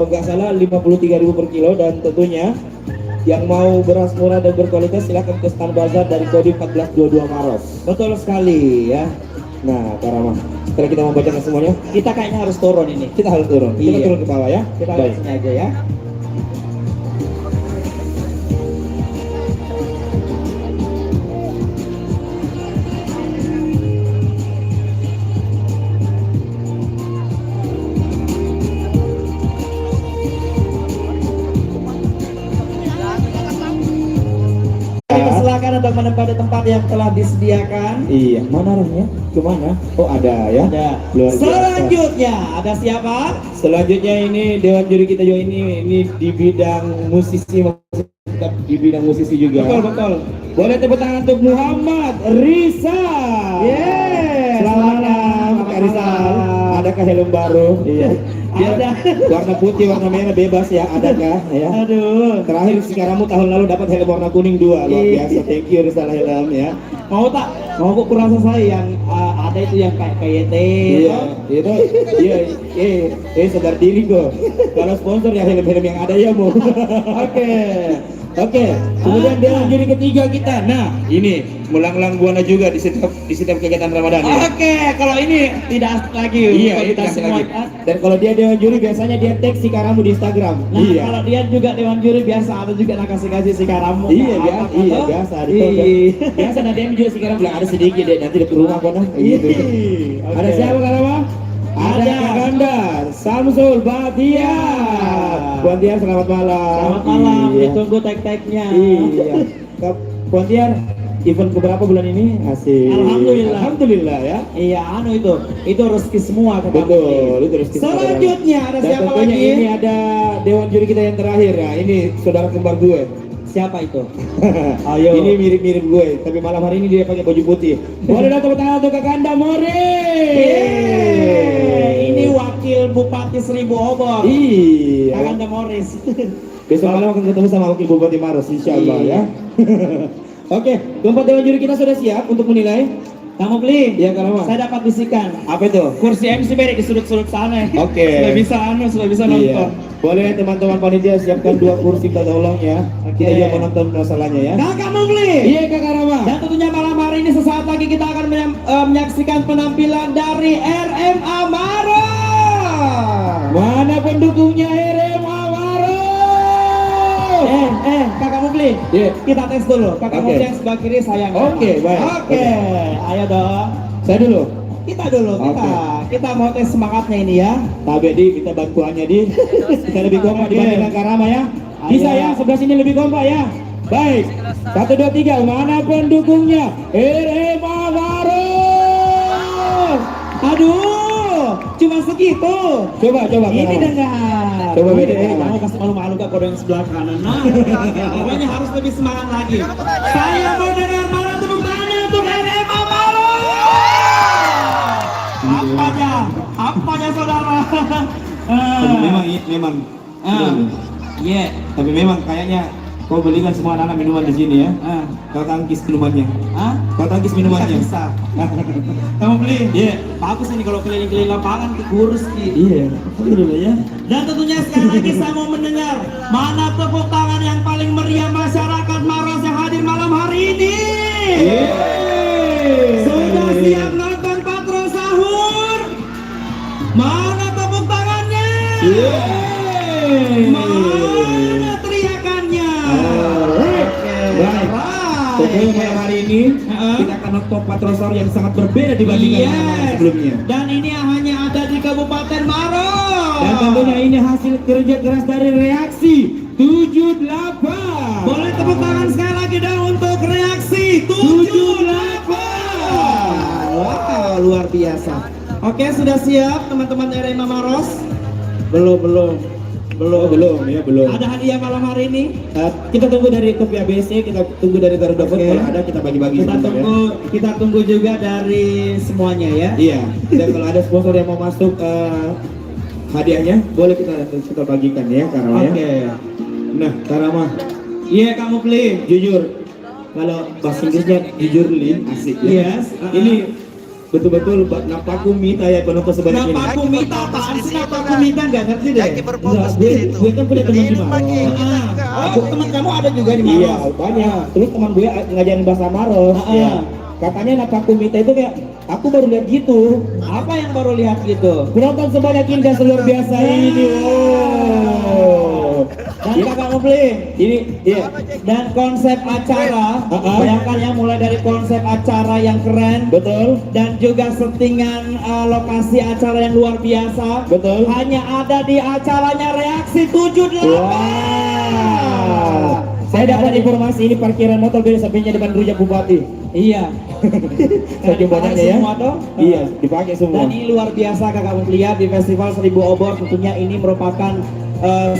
nggak salah 53.000 per kilo. Dan tentunya yang mau beras murah dan berkualitas silahkan ke stand bazar dari Kodim 1422 Maros. Betul sekali ya. Nah, Kak Rama, setelah kita membacakan semuanya, Kita kayaknya harus turun ini. kita harus turun. Kita Iya. turun ke bawah ya. Kita Baik. lihat sini aja ya. Silakan untuk menempati tempat yang telah disediakan. Iya, mana arahnya? Kemana? Oh, ada ya. Ada. Luar biasa. Selanjutnya ada siapa? Selanjutnya ini dewan juri kita juga ini di bidang musisi, di bidang musisi juga. Betul, betul. Boleh tepuk tangan untuk Muhammad Risa. Yes. Selamat malam, Kak Risa. Adakah helm baru? Iya. Ada. Warna putih, warna merah bebas ya. Adakah? Ya. Aduh. Terakhir sekarang tahun lalu dapat helm warna kuning 2. Luar Iya. biasa. Thank you Risa helm ya. Mau tak? Mau kok kurasa saya yang ada itu yang kayak KYT. Iya, itu sadar diri kok. Kalau sponsor ya helm-helm yang ada ya mau. Oke. Kemudian dewan juri ketiga kita. Nah, ini melanglang buana juga di setiap kegiatan Ramadan ya. Oke, kalau ini tidak asik lagi. Iya, untuk kita itu semua. lagi. Dan kalau dia dewan juri biasanya dia tag si Karamu di Instagram. Nah, Iya. kalau dia juga dewan juri biasa ada juga nak kasih si Karamu. Iya, biasa. Biasa nanti dia juga si Karamu bilang ada sedikit deh, nanti ke rumah kok nah. Gitu. Ada siapa Karamu? Ada Kak Gandar, Samsul Batia. Pontian selamat malam. Selamat malam, Iya. ditunggu tag-tagnya. Iya. Kak Pontian, event keberapa bulan ini? Asik. Alhamdulillah. Alhamdulillah ya. Iya, itu rezeki semua ke kami. Betul, itu rezeki semua. Selanjutnya ada Dan siapa tentunya lagi? ini ada dewan juri kita yang terakhir ya. Ini saudara kembar gue. Siapa itu? Ayo. Ini mirip-mirip gue, tapi malam hari ini dia pakai baju putih. Boleh dong tepuk tangan untuk Kakanda Mori. Ini wakil Bupati Seribu Obor. Iya. Kakanda Morris. Besok malam akan ketemu sama wakil Bupati Maros, insya Allah Iya. ya. Oke, keempat dewan juri kita sudah siap untuk menilai. Kamu beli? Iya, Karama. Saya dapat bisikan. Apa itu? Kursi MC beri di sudut-sudut sana. Oke. Sudah bisa Iya. nonton. Boleh teman-teman panitia siapkan 2 kursi kita tolong ya. Kita juga menonton masalahnya ya. Nah, kamu beli? Iya, Kak Karama. Dan tentunya malam hari ini sesaat lagi kita akan menyaksikan penampilan dari RMA Maros. Mana pendukungnya RMA Maros? Kak kamu beli? Iya. Kita tes dulu. Kak kamu Oke. yang sebelah kiri, saya yang Oke, kanan. baik. Oke, ayo dong. Saya dulu. Kita dulu, kita mau tes semangatnya ini ya. Tabe di kita bantuannya di. Kita lebih kompak Oke. dibandingkan Karama ya. Bisa Ayo. ya, sebelah sini lebih kompak ya. Baik. 1 2 3, mana pendukungnya? RMA Maros. Aduh, cuma segitu. Coba Ini Karama. dengar. Coba beda. Kamu kasih malu-malu Kak kode yang sebelah kanan. Nah, pokoknya harus lebih semangat lagi. Saya mau dengar mana tepuk tangannya untuk RMA Maros. Apanya saudara? Memang. Iya. Tapi memang kayaknya kau belikan semua anak-anak minuman di sini ya. Kau tangkis minumannya. Kau tangkis minumannya. Bisa. Kamu beli? Iya. Bagus ini kalau keliling-keliling lapangan kurus gitu. Iya. Alhamdulillah ya. Dan tentunya sekali lagi saya mau mendengar mana tepuk tangan yang paling meriah masyarakat Maros yang hadir malam hari ini. Sudah siap nonton Patro Sahur? Mana tepuk tangannya? Mana teriakannya? Baik. Right. Pokoknya malam hari ini kita akan nonton Patro Sahur yang sangat berbeda dibandingkan malam sebelumnya. Dan ini hanya ada di Kabupaten Maros. Dan tentunya ini hasil kerja keras dari Reaksi 78. Boleh tepuk tangan sekali lagi dong untuk Reaksi 78. Wow, luar biasa. Oke, sudah siap teman-teman RMA Maros? Belum. Belum. Ada hadiah malam hari ini? Kita tunggu dari Kopi ABC, kita tunggu dari Garuda Food, kalau ada kita bagi-bagi. Kita tunggu juga dari semuanya ya. Iya. Dan kalau ada sponsor yang mau masuk hadiahnya, boleh kita bagikan ya, Karama Oke. ya. Nah, Karama, Iya, kamu beli. jujur, kalau bahasa Inggrisnya jujur Lin, asik ya. Yes. Ini betul-betul napaku minta ya penonton sebanyak ini. Napaku minta apaan sih? Napaku minta nggak ngerti deh. Lagi berfokus di Gue, situ. gue kan punya teman di Ini Maros. pagi kita Oh, teman kamu ada juga di Iya, Maros. banyak. Terus teman gue ngajarin bahasa Maros. Ah. Ya. Katanya napaku minta itu kayak aku baru lihat gitu. Apa yang baru lihat gitu? Penonton sebanyak ini dan seluar biasa ini. Oh. Dan kakak Mufli, Ini iya. dan konsep acara, bayangkan ya, mulai dari konsep acara yang keren, Betul. dan juga settingan lokasi acara yang luar biasa. Betul. Hanya ada di acaranya Reaksi 78. Wow. Saya dapat informasi ini parkiran motor beda sampingnya depan rujak bupati. Iya. Saking banyaknya ya. Semua toh? Iya, dipakai semua. Dan ini luar biasa kakak Mufli ya, di Festival 1000 Obor. Tentunya ini merupakan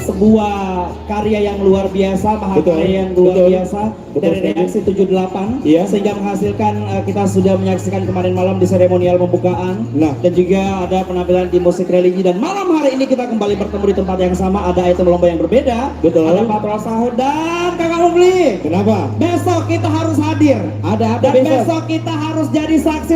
sebuah karya yang luar biasa, mahakarya yang luar betul. biasa Betul dari sekali. Reaksi 78. Iya. Sehingga menghasilkan kita sudah menyaksikan kemarin malam di seremonial pembukaan. Nah. Dan juga ada penampilan di musik religi, dan malam hari ini kita kembali bertemu di tempat yang sama. Ada item lomba yang berbeda. Betul. Ada patrol sahur dan kakak Mufli. Kenapa? Besok kita harus hadir. Ada apa Dan besok? besok kita harus jadi saksi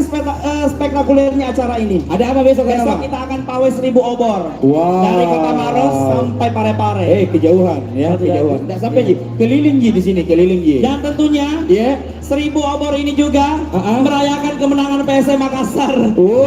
spektakulernya acara ini. Ada apa besok? Besok Kenapa? kita akan pawai 1000 obor. Wow. Dari Kota Maros sampai Parepare. Kejauhan ya, kejauhan. Tidak sampai Ji. Keliling Ji di sini, keliling Ji. Dan tentunya Iya. 1000 obor ini juga Ah. merayakan kemenangan PSM Makassar. Oh,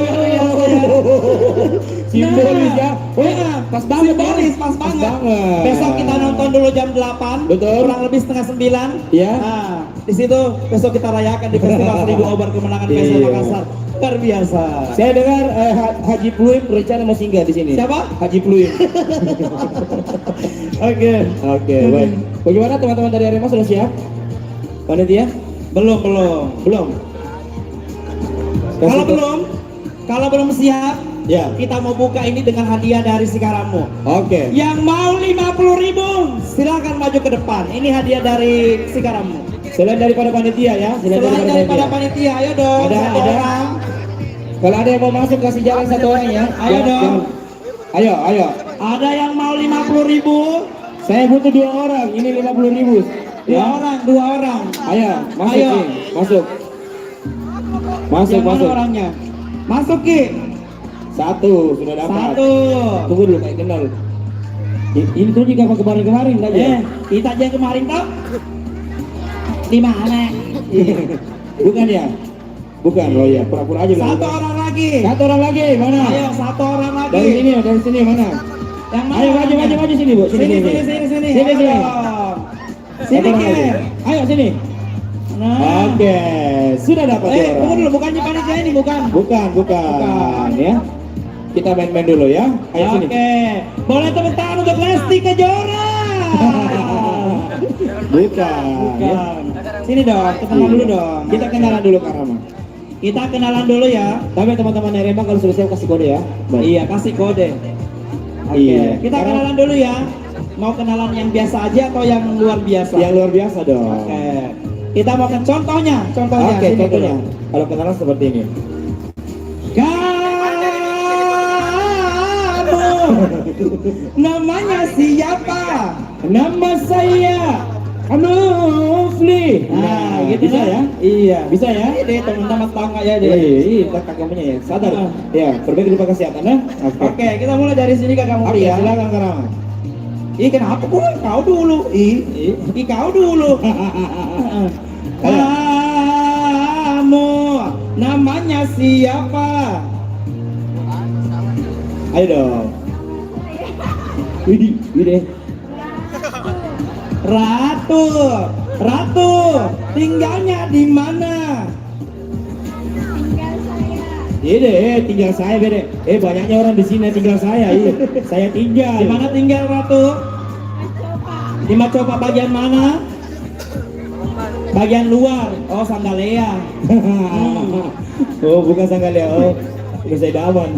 simbolis ya. Oh, Nah, pas banget. simbolis, ya. pas banget. banget. Besok kita nonton dulu jam 8. Betul. Kurang lebih setengah 9. Iya. Nah, di situ besok kita rayakan di Festival 1000 obor kemenangan PSM Iya. Makassar. Luar biasa. Saya dengar Haji Pluim berencana mau singgah di sini. Siapa? Haji Pluim. Oke. Oke, baik. Bagaimana teman-teman dari Arema sudah siap? Panitia? Belum. Belum. Kalau belum siap, Ya. kita mau buka ini dengan hadiah dari Sikaramu. Oke. Yang mau 50.000, silakan maju ke depan. Ini hadiah dari Sikaramu. Selain daripada panitia ya, Selain daripada panitia, ayo dong. Ada, satu ada. orang. Kalau ada yang mau masuk kasih jalan satu orang ya. Ayo dong. Ayo. Ada yang mau 50.000? Saya butuh 2 orang. Ini 50.000. Dua orang. Ayo, masuk Ayo. Ki. Masuk. Yang mana Masuk. orangnya? Masuk Ki. Satu sudah dapat. Satu. Tunggu dulu kayak kenal. Ini tuh juga apa kemarin tadi ya? Kita aja kemarin toh. Di mana? Bukan ya? Bukan, oh ya, pura-pura aja. Satu orang lagi. Satu orang lagi, mana? Ayo, satu orang lagi. Dari sini mana? Yang mana? Ayo maju sini, Bu. Sini. Sini. Ayo. Sini Satu orang Ki. lagi. Ayo sini. Nah. Oke, sudah dapat dua Tunggu orang. dulu, bukannya panitia ini, bukan. Bukan, ya. Kita main-main dulu ya. Ayo sini. Oke. Boleh tepuk tangan untuk Lesti Kejora. Bukan. Ya. Sini dong, kenalan dulu dong. Kita kenalan dulu Kak Rama. Kita kenalan dulu ya. Tapi teman-teman Arema kalau sudah siap kasih kode ya. Baik. Iya, kasih kode. Oke. Iya. Kita kenalan dulu ya. Mau kenalan yang biasa aja atau yang luar biasa? Yang luar biasa dong. Oke. Kita mau ke contohnya. Oke, Sini contohnya. dulu. Kalau kenalan seperti ini. Kamu namanya siapa? Nama saya Mufli. Nah, gitu bisa kan? ya? Iya. Bisa ya? Ini teman-teman tangga ya Iya, deh. kakak kamunya ya. Sadar. Ah. Ya, perbaiki dulu kesehatan ya. Oke, kita mulai dari sini kakak Oke, Mufli ya. silakan Kak Rama. Ih, kenapa kau dulu? Ih, kau dulu. Kamu namanya siapa? Ayo dong. Widih. Ratu, tinggalnya di mana? Tinggal saya bede. Banyaknya orang di sini tinggal saya. Saya tinggal. Di mana tinggal Ratu? Di Macopa bagian mana? Bagian luar. Oh, Sangalea. Oh, bukan Sanggalia. Oh, udah saya daman.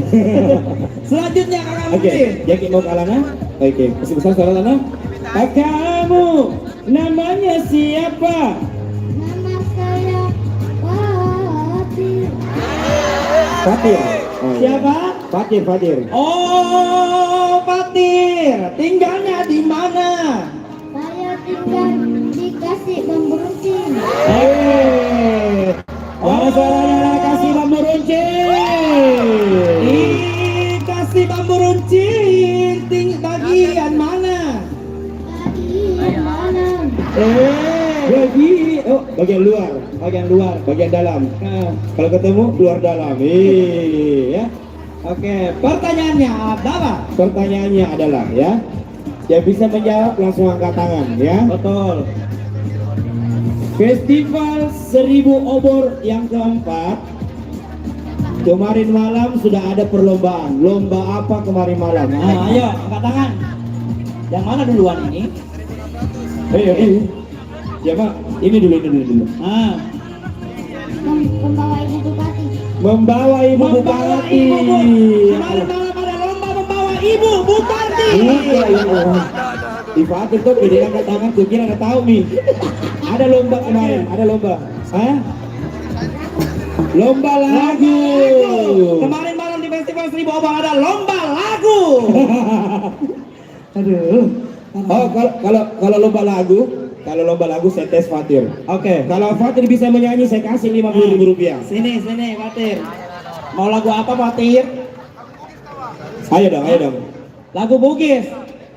Selanjutnya kakak Oke, Mufli. Jaki mau ke Alana? Oke, masih besar suara Alana? Kamu namanya siapa? Nama saya Fatir. Fatir. Oh, iya. Siapa? Fatir. Oh, Fatir. Tinggalnya di mana? Saya tinggal di Kasih Bambu Runcing. Mana suaranya anak kasih bambu runcing? Dikasih bambu runcing bagian mana? bagian dalam, Bagian luar, Bagian luar. bagian dalam. Nah, Kalau ketemu luar dalam. Ya. oke, pertanyaannya adalah Pertanyaannya adalah ya. Yang bisa menjawab langsung angkat tangan ya. betul. Festival 1000 Obor yang keempat. Kemarin malam sudah ada perlombaan. Lomba apa kemarin malam? Nah, ayo angkat tangan. Yang mana duluan ini? Ayo. Ya Pak, ini dulu. Ah, membawa ibu bupati, Membawa ibu bupati. Kemarin malam ada lomba membawa ibu bupati. Iya. Di Fatir tuh pilih angkat tangan, gue kira nggak tahu nih. Ada lomba kemarin, ada lomba. Hah? Lomba lagu. Kemarin malam di Festival 1000 Obor ada lomba lagu. Aduh. Oh, kalau lomba lagu saya tes Fatir. Oke. Kalau Fatir bisa menyanyi saya kasih 50.000 rupiah. Sini, Fatir. Mau lagu apa, Fatir? Ayo dong. Lagu Bugis.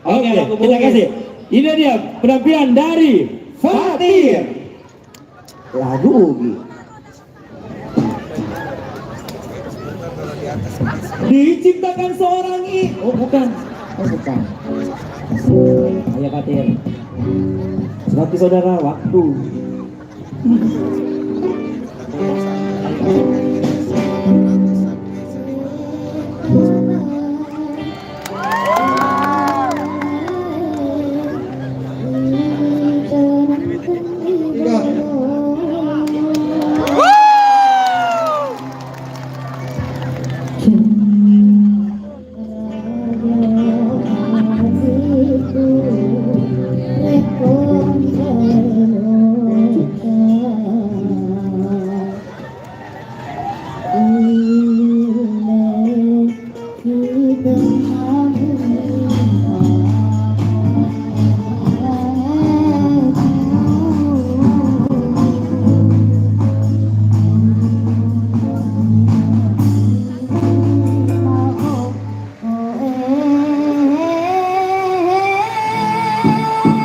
Oke, lagu kita Bugis. kasih. Ini dia penampilan dari Fatir. Lagu Ugi. Diciptakan seorang Oh bukan. Ayo, Fatir. Seperti saudara waktu.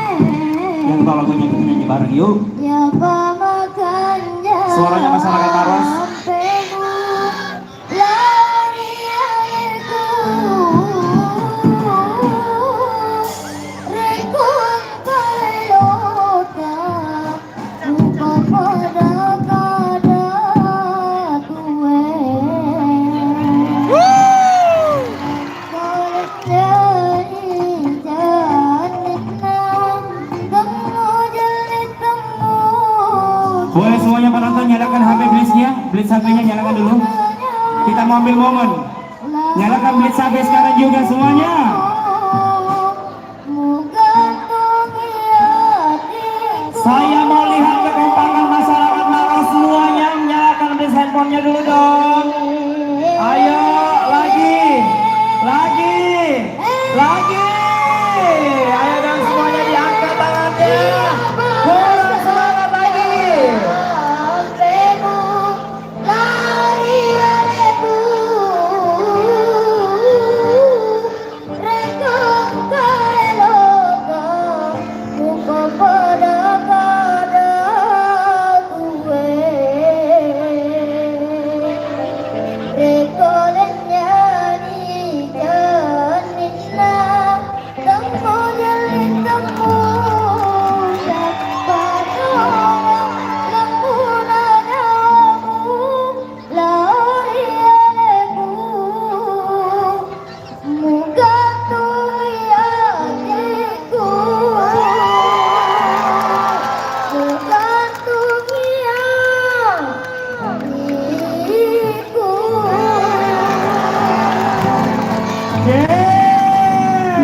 Yang tahu lagunya kita nyanyi bareng yuk. ya pemakan Suaranya masyarakat Maros. lari airku, rekon kalota, lupa pada kada kue. Boleh semuanya penonton nyalakan HP Blitznya, Blitz HP-nya nyalakan dulu. Kita mau ambil momen. Nyalakan Blitz HP sekarang juga semuanya. Saya mau lihat kekompakan masyarakat Maros semuanya. Nyalakan Blitz handphonenya dulu dong. Ayo, lagi. Ayo dong semuanya diangkat tangannya. Kurang semangat lagi.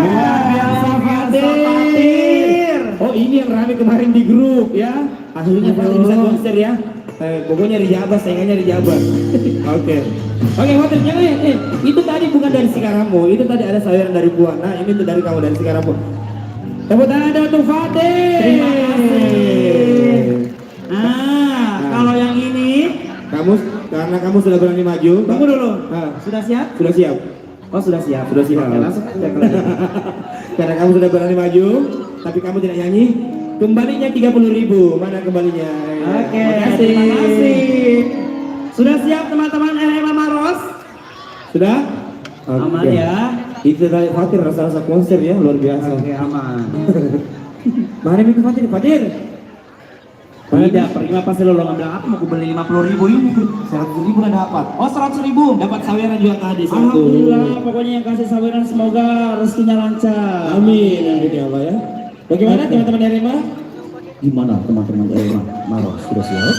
Luar biasa Fatir. Oh ini yang rame kemarin di grup ya. Akhirnya Fatir bisa konser ya. Pokoknya di Jabar, saingannya di Jabar. Oke. Oke Fatir, jangan itu tadi bukan dari Sikaramu, itu tadi ada saweran dari Buana, ini tuh dari kamu dari Sikaramu. Tepuk tangan ada untuk Fatir. Terima kasih. Kalau yang ini Kamu karena kamu sudah berani maju. Tunggu dulu. Ah, Sudah siap? sudah siap. Oh sudah siap. Sudah siap. Oke, langsung aja kalau gitu. Karena kamu sudah berani maju, tapi kamu tidak nyanyi, kembalinya 30.000. Mana kembalinya? Oke, Makasih. terima kasih. Sudah siap teman-teman RMA Maros? Sudah? Aman Oke. ya. Itu tadi Fatir rasa-rasa konser ya, luar biasa. Oke, aman. Mari minta Fatir, Fatir. Tidak, pergi apa sih lo ngambil apa? Mau gue beli 50.000 ini. 100.000 kan dapat. Oh 100.000. Dapat saweran juga tadi satu. Alhamdulillah, pokoknya yang kasih saweran semoga rezekinya lancar. Amin, amin ya Allah ya. Bagaimana teman-teman RMA? Gimana teman-teman RMA Maros? Sudah siap?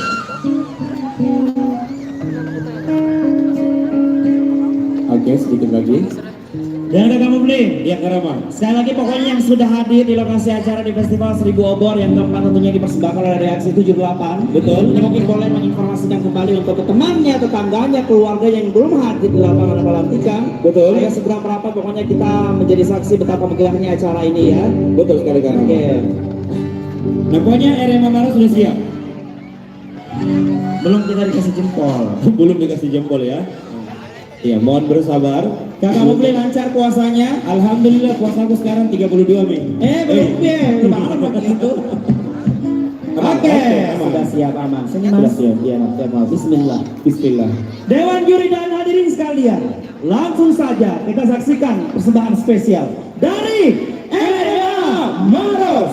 Oke, sedikit lagi. Dan ada kamu beli? Ya Karama. Sekali lagi pokoknya yang sudah hadir di lokasi acara di Festival 1000 Obor yang keempat tentunya dipersembahkan oleh Reaksi 78. Betul. Ini mungkin boleh menginformasikan kembali untuk temannya, tetangganya, keluarga yang belum hadir di lapangan pelantikan. Betul. Ayo segera merapat, pokoknya kita menjadi saksi betapa megahnya acara ini ya. Betul sekali Karama. Oke. Nah, pokoknya RMA Maros sudah siap. Belum kita dikasih jempol. Belum dikasih jempol ya. Iya, mohon bersabar. Kakak mau beli lancar puasanya? Alhamdulillah puasaku sekarang 32 Mei. Belum ya, lebaran begitu. Oke, aman. sudah siap aman. Sini Sudah mas. siap, iya siap Mas. Bismillah. Bismillah. Dewan juri dan hadirin sekalian, langsung saja kita saksikan persembahan spesial dari RMA Maros.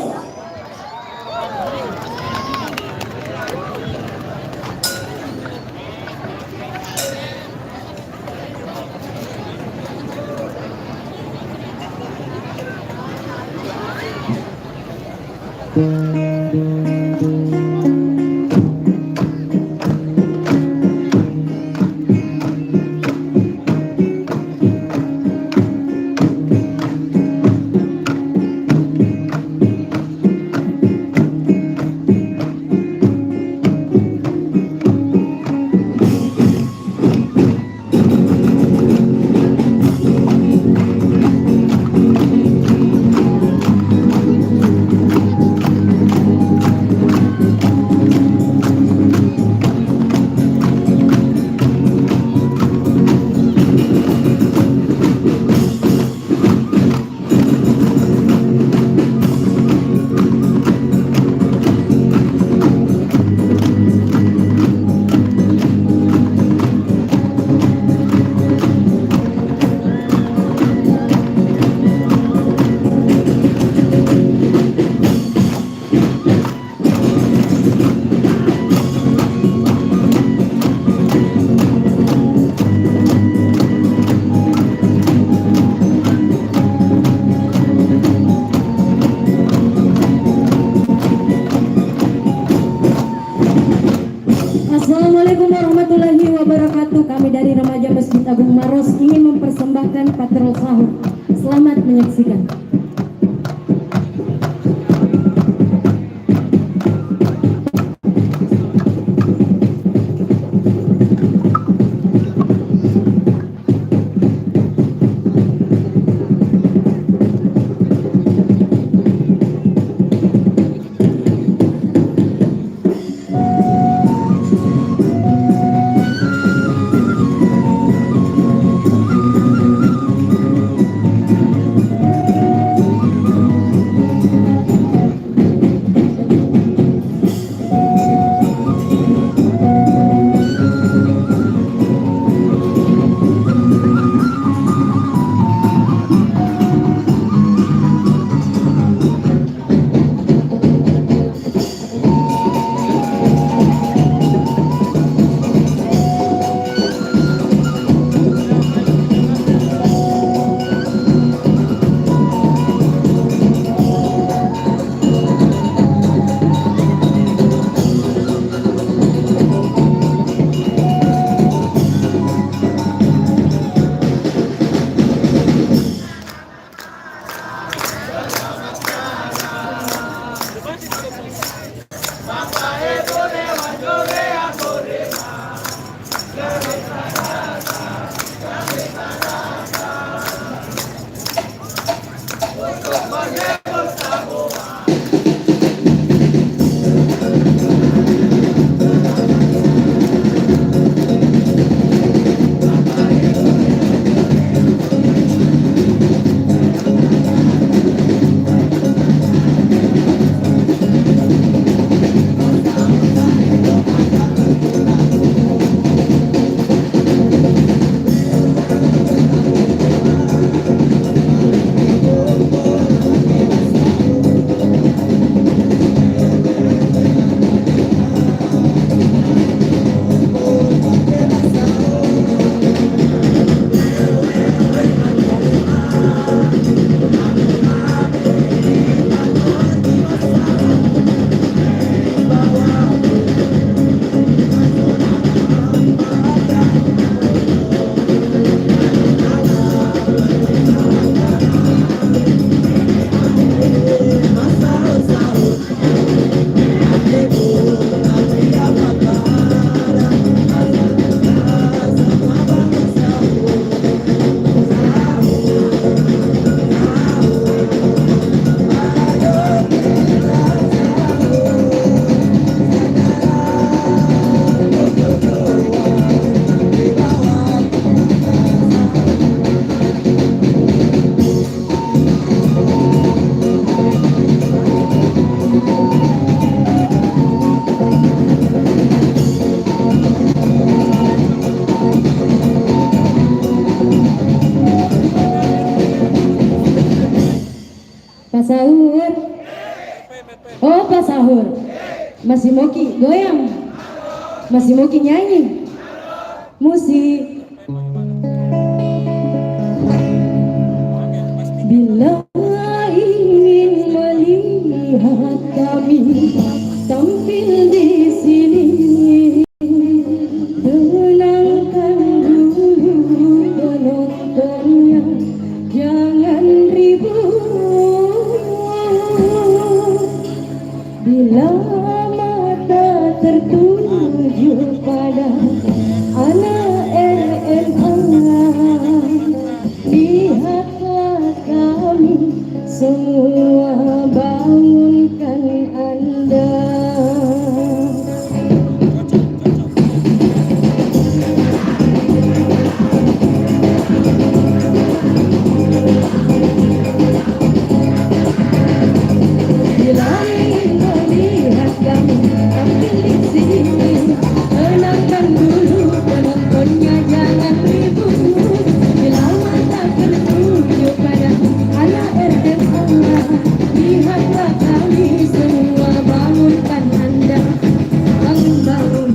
Assalamualaikum warahmatullahi wabarakatuh. Kami dari Remaja Masjid Agung Maros ingin mempersembahkan patrol sahur. Selamat menyaksikan. sahur. Oh, pas sahur. Masih mau ki goyang? Masih mau ki nyanyi? Musik. Bila ingin melihat kami tampil di sini, tenangkan dulu penontonnya, jangan ribut. Bila mata tertuju pada anak RNA, lihatlah kami semua, bangunkan Anda. Bila ingin melihat kami tampil di sini, tenangkan dulu penontonnya, jangan ribut. Bila mata tertuju pada anak RMA, lihatlah kami semua, bangunkan Anda. Bangun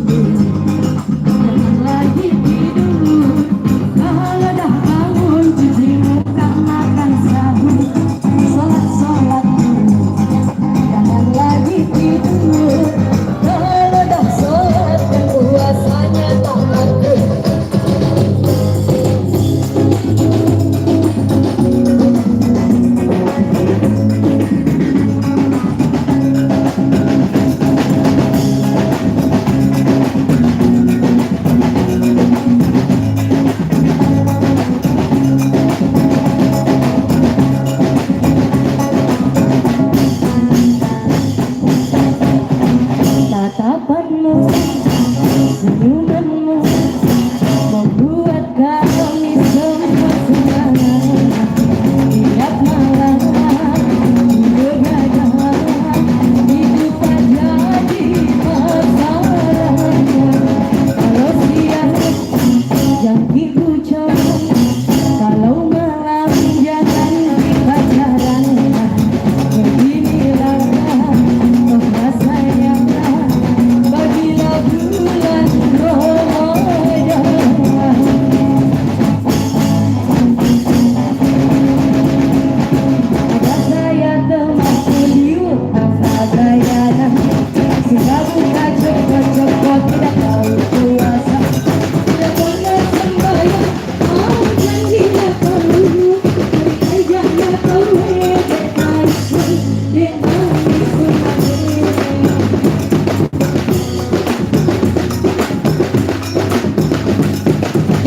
jangan lagi tidur. Kalau dah bangun cuci muka, makan sahur, sholat dulu. Jangan lagi tidur. Kalau dah sholat dan puasanya tamat. Tatapanmu, senyumanmu membuat kami semua semangat. Tiap malam begadang, hidup aja di masalahnya. Kalau siang jangan kucap, kalau malam jangan pacaran. Beginilah rasanya bila bulan Ramadan. Ada saya teman kuliah, ada saya dah sudah buka cokot-cokot, tidak tahu puasa, tidak pernah sembahyang, mau janji nak tahu, jangan tahu dekat dengan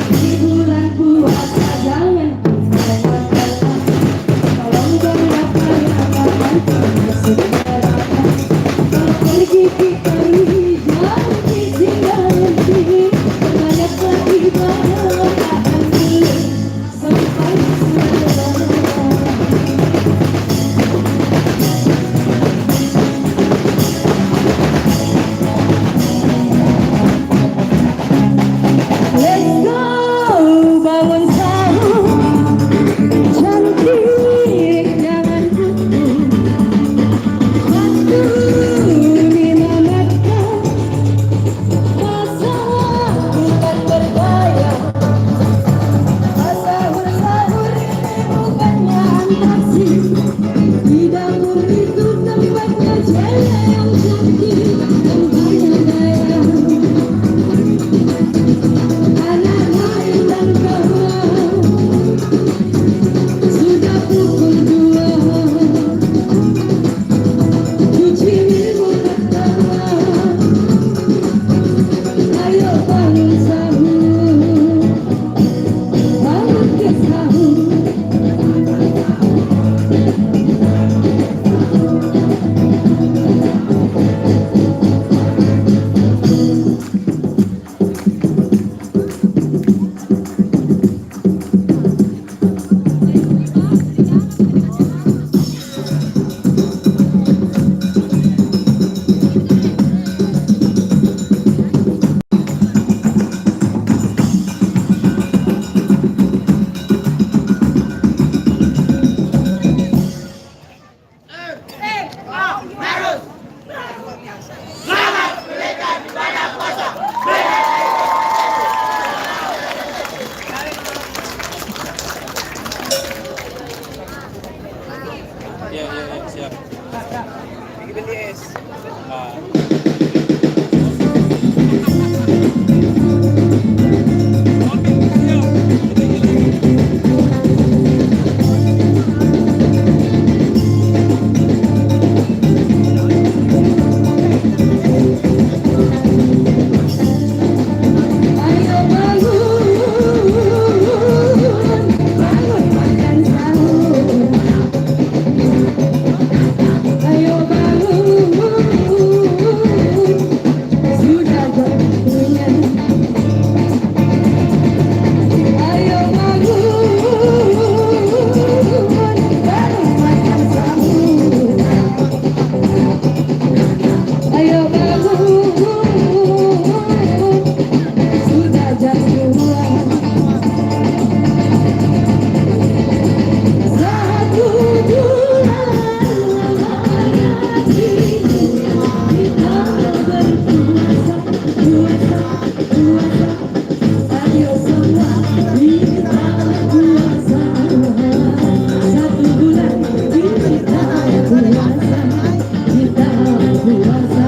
di bulan puasa jangan tolong jangan kayak kalau pergi kita jangan disinggahi, banyaklah ibadah tahan dulu sampai selesai. Let's go, bangun sahur, cantik jangan putus. Ayo bangun, bangun makan sahur. Ayo bangun, sudah waktunya. Ayo bangun, bangun makan sahur. Ayo bangun, sudah jam 2. Satu bulan lagi kita berpuasa, puasa, puasa. Ayo semua kita puasa. Satu bulan kita puasa, kita puasa.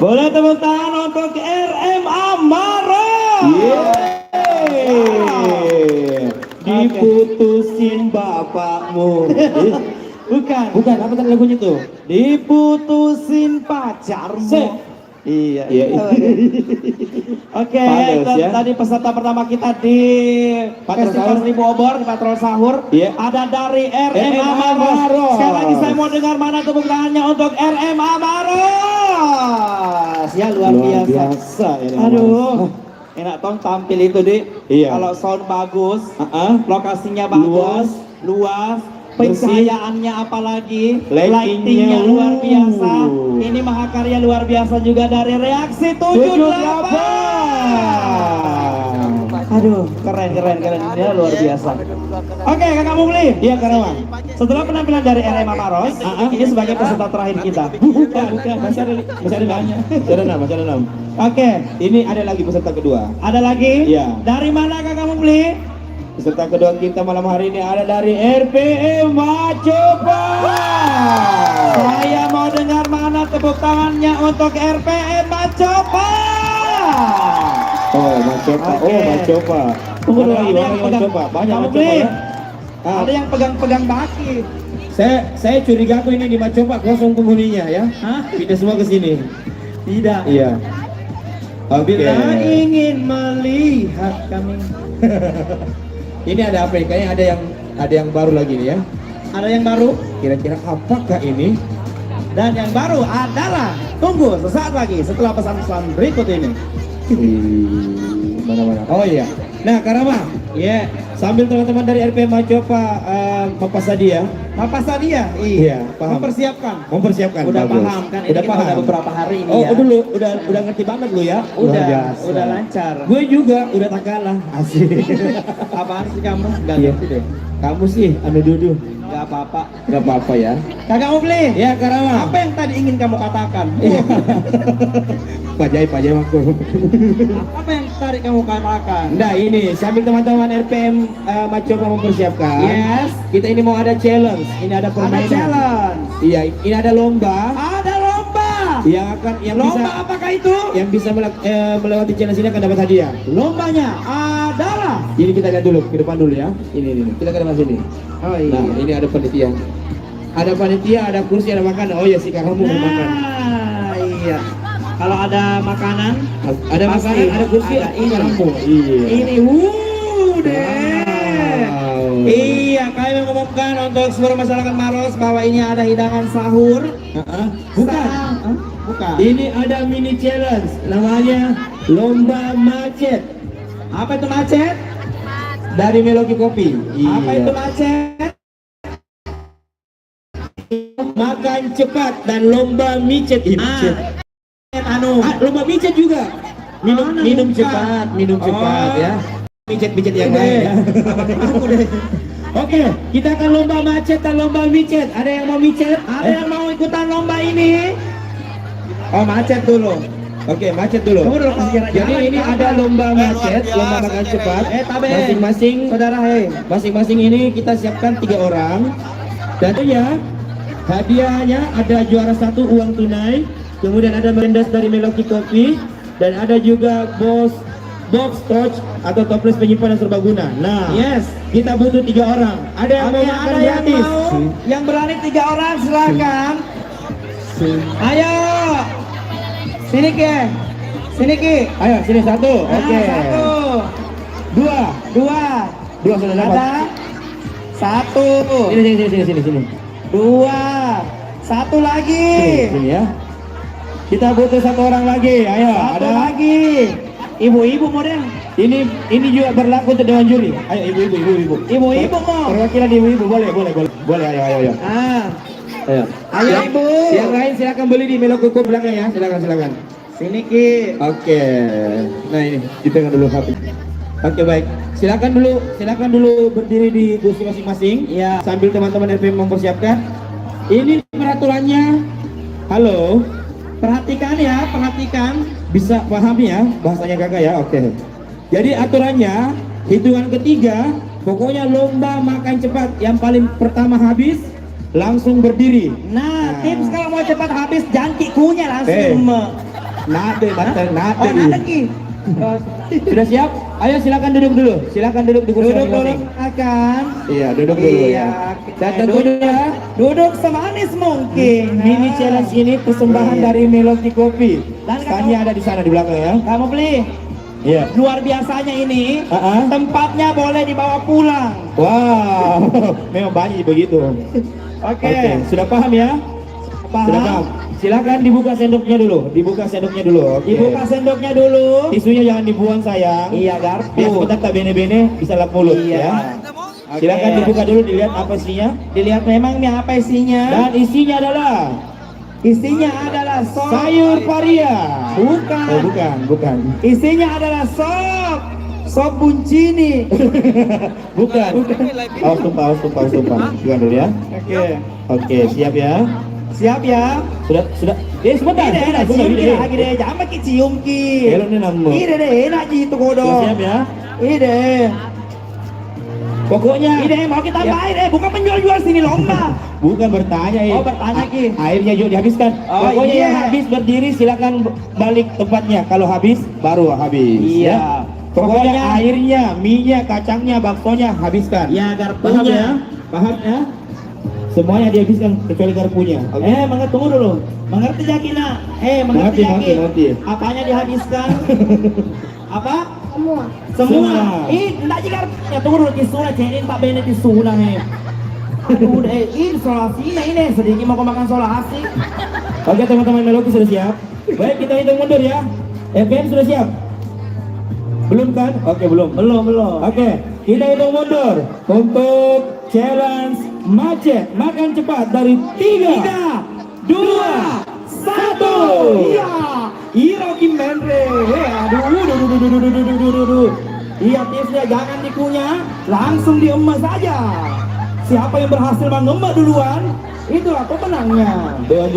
Boleh tepuk tangan untuk RMA Maros. Diputusin bapakmu. Bukan. Bukan, apa tadi lagunya tuh? Diputusin pacarmu. Se. Iya. Iya. Oke, Pantes, itu ya. tadi peserta pertama kita di Patrol Festival Sahur. 1000 Obor di Patrol Sahur. Iya. Ada dari RMA RMA Maros. Maros. Sekali lagi saya mau dengar mana tepuk tangannya untuk RMA Maros. Ya luar biasa. ya, Aduh. Enak tong tampil itu di. Iya. Kalau sound bagus, Heeh. lokasinya bagus, luas, pencahayaannya apalagi, lightingnya luar biasa. Ini mahakarya luar biasa juga dari Reaksi 78. Aduh, keren. Dia luar biasa. Oke, Kakak Mumli. Iya, Karawang. Setelah penampilan dari RMA Maros, ini sebagai peserta terakhir kita. Bukan, masih ada enam. Masih ada enam. Oke, Ini ada lagi peserta kedua. ada lagi? Iya. Dari mana Kakak Mumli? Peserta kedua kita malam hari ini ada dari RPM Macopa. Saya mau dengar mana tepuk tangannya untuk RPM Macopa. Oh, Macopa. Oke. Oh, Macopa. Tunggu dulu, Ada ada yang lagi pegang. Macopa. Banyak Kamu Macopa beli? ya. Ah, Ada yang pegang-pegang baki. saya curiga aku ini di Macopa kosong penghuninya ya. Hah? Pindah semua ke sini. Tidak. Iya. Oke. Bila ingin melihat kami. Ini ada apa? Kayaknya ada yang baru lagi nih ya. Ada yang baru? Kira-kira apakah ini? Dan yang baru adalah tunggu sesaat lagi setelah pesan-pesan berikut ini. Mana-mana. Oh iya. Nah, Karama. Iya. Sambil teman-teman dari RPM Macopa Papa Sadia. Papa Sadia? Iya, paham. Mempersiapkan. Udah bagus. paham kan? Ini Udah kita paham. udah beberapa hari ini Oh, ya. dulu udah ngerti banget lu ya. Luar Udah, biasa. udah lancar. Gue juga udah tak kalah. Asik. Apaan sih kamu? Gak Iya. ngerti deh. Kamu sih anu dudu. Gak apa-apa. Gak apa-apa ya. Kakak Mufli, Ya, Karama. apa yang tadi ingin kamu katakan? Iya. Pajai aku. Apa yang tadi kamu katakan? Nah, ini sambil teman-teman RPM Macopa mempersiapkan. Yes. Kita ini mau ada challenge. Ini ada Ada permainan. challenge. Iya, ini ada lomba Ada lomba. yang Lomba bisa apakah itu? melewati challenge ini akan dapat hadiah. Lombanya adalah. Ini kita lihat dulu ke depan dulu ya. Ini. Kita ke depan sini. Oh Nah, ini ada panitia. Ada panitia, ada kursi, ada makanan. Oh ya sih, kamu mau makan. Nah, iya. Kalau ada makanan, Ada pasti makanan, ada kursi, ada ini. kamu. Iya. Ini deh. Wow. Iya, kami mengumumkan untuk seluruh masyarakat Maros bahwa ini ada hidangan sahur. Bukan. Hah? Bukan. Ini ada mini challenge. Namanya lomba macet Apa itu macet? dari Meloki Kopi. Apa Iya. itu macet? Makan cepat dan lomba micet. Micet. Lomba micet juga. Minum Bukan. cepat Oh. ya. Micet yang Udah. lain ya. Aku deh. Oke, kita akan lomba macet dan lomba micet. Ada yang mau micet? Ada yang mau ikutan lomba ini? Oh, macet dulu. Oke, macet dulu. Kamu dulu kasih jarak. Jadi ini ada lomba macet, lomba makan cepat. Tabe. Masing-masing Saudara, hei. Masing-masing ini kita siapkan 3 orang. Dan ya, hadiahnya ada juara 1 uang tunai, kemudian ada merchandise dari Meloki Kopi, dan ada juga box touch atau toples penyimpanan serbaguna. Nah, Yes. kita butuh 3 orang. Ada yang mau Oke, makan ada yang gratis? mau? Yang berani 3 orang silakan. Ayo. Sini Ki. Sini Ki. Ayo, sini 1. Nah, Oke. 1, 2. 2. Sudah dapat. Ada 1, Sini. 2, 1 lagi. Sini ya. Kita butuh 1 orang lagi. Ayo, 1 ada lagi. Ibu-ibu model. Ini juga berlaku untuk dewan juri. Ayo ibu. Ibu-ibu mau. Perwakilan ibu-ibu boleh. Ayo. Ah, Ayo. Ayo, Ibu. Yang lain silakan beli di Melo Kuku belakang ya. Silakan. sini Ki. Oke. Nah ini dipegang dulu HP. Oke baik. Silakan dulu berdiri di kursi masing-masing. Ya. Sambil teman-teman RPM mempersiapkan. Ini peraturannya. Halo. Perhatikan ya, perhatikan. Bisa pahami ya bahasanya kakak ya. Oke. Jadi aturannya hitungan ketiga. Pokoknya lomba makan cepat. Yang paling pertama habis langsung berdiri. Nah, tips kalau mau cepat habis jangan kikunya langsung. Nate, Oh, nate Ki. Sudah siap? Ayo silakan duduk dulu. Silakan duduk di kursi Duduk dulu masing-masing. akan. Iya, duduk dulu ya. Dan tentunya Duduk semanis mungkin. mini challenge ini persembahan dari Melody Coffee. Dan Stannya ada di sana di belakang ya. Kamu beli. Iya. Luar biasanya ini, Ah, ah. tempatnya boleh dibawa pulang. Wow, memang banyak begitu. Oke. Sudah paham ya? Sudah paham. Silakan dibuka sendoknya dulu. Dibuka sendoknya dulu. Oke. Dibuka sendoknya dulu. Tisunya jangan dibuang sayang. Iya, garpu. Biar sebentar tak bene-bene bisa lap mulut Iya. ya. Oke. Silakan dibuka dulu dilihat apa isinya. Dilihat memangnya apa isinya? Dan isinya adalah Isinya adalah sop. sayur paria. Bukan. Oh, bukan. Isinya adalah sop. Sop buncini. Bukan. Awas tumpah. Bukan dulu ya. Oke. Oke, siap ya. Siap ya. Sudah. Sebentar. Ide enak Sebentar, cium ki ide. lagi deh. Jangan pakai cium ki. Hello nih namu. Ide deh enak ji itu Sudah kodok. siap ya. Ide. Pokoknya Ide mau kita tambahin bukan penjual-jual sini lomba. bukan bertanya ya. Oh, bertanya, Ki. Airnya juga dihabiskan. Oh, Pokoknya iya. yang habis berdiri silakan balik tempatnya. Kalau habis baru habis. Iya. Ya. Pokoknya airnya, minyak, kacangnya, baksonya habiskan. Ya, Paham garpunya. ya? Paham ya? Semuanya dihabiskan kecuali garpunya. Oke. Mengerti tunggu dulu. Mengerti Jakina? Mengerti Mengerti. Jaki? Apanya dihabiskan? Apa? Semua. Semua. Semua. Enggak jika ya tunggu dulu kisuna cenin tak bene kisuna Aduh ini solasi ini sedikit mau makan solasi. Oke teman-teman Melody sudah siap? Baik kita hitung mundur ya. FM sudah siap? Belum kan? Oke belum. Oke kita hitung mundur untuk challenge macet makan cepat dari 3, 2, 1. Iya. Hiroki Menre. Aduh. Iya tipsnya jangan dikunyah, langsung diemas saja. Siapa yang berhasil mengemas duluan, itulah pemenangnya. Dewan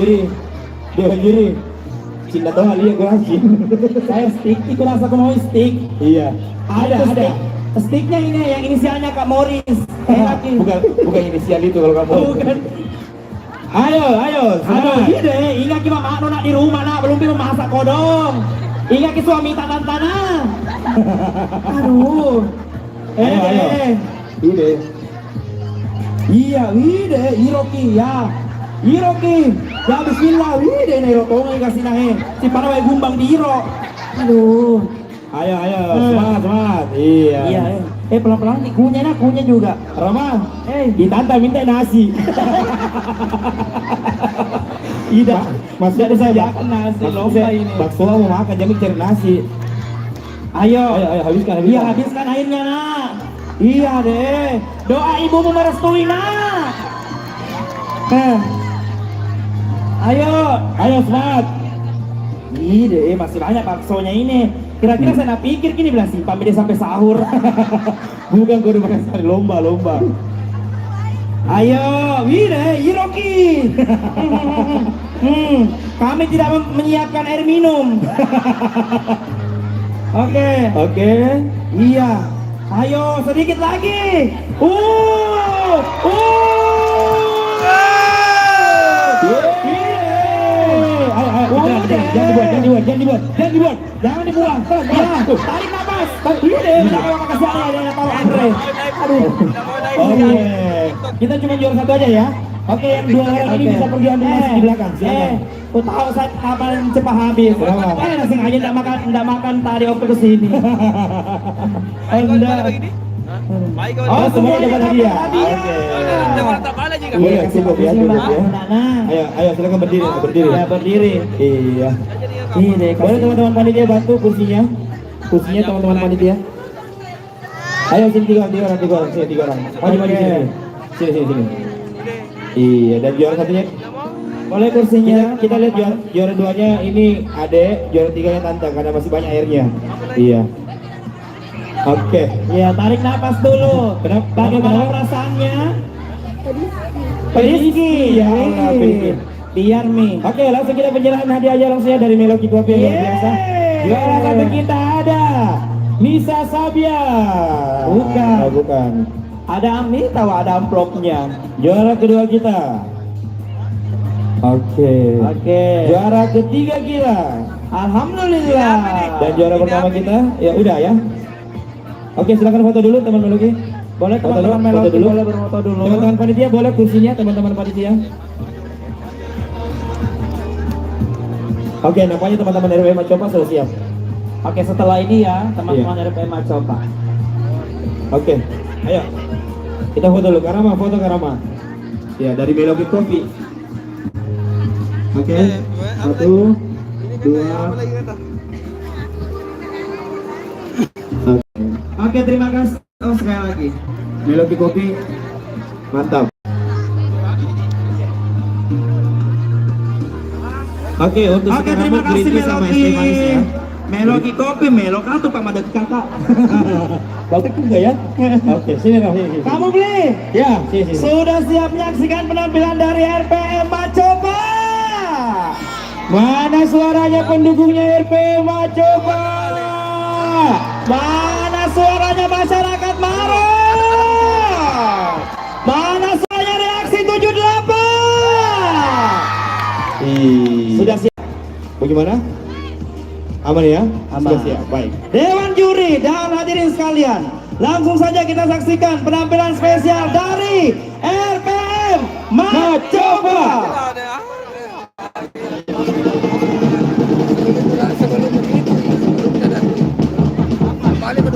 juri. Cinta tahu hal gue hasil. Saya stick, itu rasa aku mau stick. Iya. Ada. Sticknya ini yang inisialnya Kak Morris. Bukan inisial itu kalau kamu. Bukan. Ayo, Aduh, semangat. ide, ingat kita mak nak di rumah nak belum bisa masak kodong. Ingat ke suami tanah. Aduh. Ayo. Ide. Iya, ide, Hiroki ya. Hiroki. Ya bismillah, ide nih rotongan kasih nahe. Si panawai gumbang di Hiro. Aduh. Ayo, semangat. Iya. Iya, pelan-pelan kunyah juga. Rama, ditanta minta nasi. Tidak, maksudnya saya nasi maksud lomba saya, ini. bakso mau makan jadi cari nasi. Ayo, habiskan. Iya, habiskan airnya nak. Iya deh. Doa ibumu merestui nak. Ayo Semangat. Ide, masih banyak baksonya ini. Kira-kira saya nak pikir gini bilang simpan dia sampai sahur. Bukan kudu makan sekali lomba. Ayo, Wide, Hiroki. Kami tidak menyiapkan air minum. Oke. Iya. Ayo, sedikit lagi. Jangan dibuang. Ya, tarik nafas. Jangan kasih ada tahu Andre. Aduh. Oke. Kita cuma juara satu aja ya. Oke, yang dua orang ini bisa pergi ambil nasi di belakang. Silakan. Aku tahu saya kapan cepat habis. Kenapa? Nasi aja enggak makan tadi waktu kesini. Enggak. Oh, semua dapat hadiah. Oke. Iya, cukup ya. Nana. Ayo silakan berdiri. Ya, berdiri. Iya. Ini deh, Boleh teman-teman panitia bantu kursinya teman-teman panitia. Ayo sini tiga orang. Maju sini. Iya, dan juara satunya. Boleh kursinya. Kita lihat juara duanya ini Ade, juara tiganya Tante karena masih banyak airnya. Iya. Oke. Ya, tarik napas dulu. Bagaimana perasaannya? Rizky. Ya Allah, Rizky. Biar Mi. Oke, langsung kita penyerahan hadiah aja langsung ya dari Melody Coffee yang luar biasa. Juara satu kita ada Nisa Sabia. Bukan. Bukan. Ada Ami tahu ada amplopnya. Juara kedua kita. Oke. Oke. Juara ketiga kita. Alhamdulillah. Dan juara pertama kita, ya udah ya. Oke, silakan foto dulu teman Meloki. Boleh Foto dulu, teman-teman foto Meloki dulu. boleh berfoto dulu. Teman-teman panitia boleh kursinya, teman-teman panitia. Oke, nampaknya teman-teman RW Macopa sudah siap. Oke, setelah ini ya teman-teman RPM Macopa. Oke, ayo. Kita foto dulu, Karama, foto Karama. Ya, dari Meloki Coffee. Oke, 1, 2. Oke, terima kasih. Oh, sekali lagi. Meloki Kopi, mantap. Oke, untuk terima kasih Meloki. ya. Meloki Kopi, Melok atau Pak Madat Kakak. Bagus juga ya. Oke, sini dong. Sini. Kamu beli? Ya, sini. Sudah siap menyaksikan penampilan dari RPM Macopa? Mana suaranya pendukungnya RPM Macopa? Mana suaranya masyarakat Maros? Mana suaranya reaksi 78? Sudah siap. Bagaimana? Aman ya? Aman. Sudah siap. Baik. Dewan juri dan hadirin sekalian, langsung saja kita saksikan penampilan spesial dari RPM Macopa. Kembali ke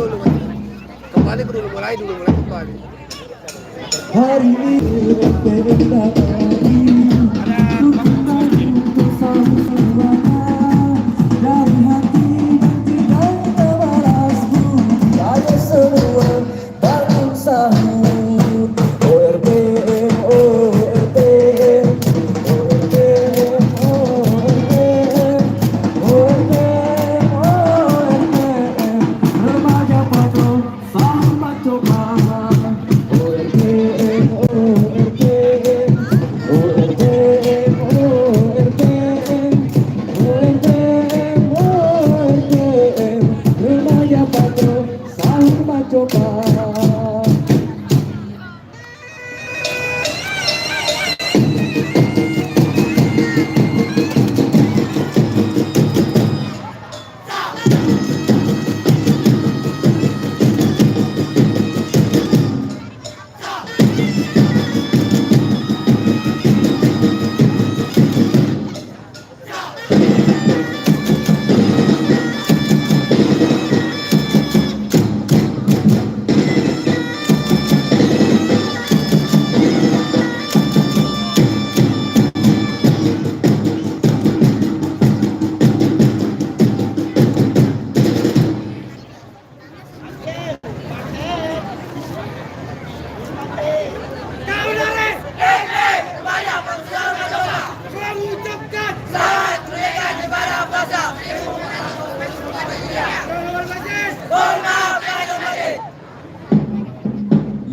dulu, mulai kembali. Hari ini dari hati tidak terbalasmu. Ada semua bangun sahur. ORPM, ORPM, ORPM, ORPM, ORPM, ORPM. Remaja patrol sahur Macopa. ORPM, ORPM, ORPM, ORPM, ORPM, ORPM. Remaja patrol sahur Macopa.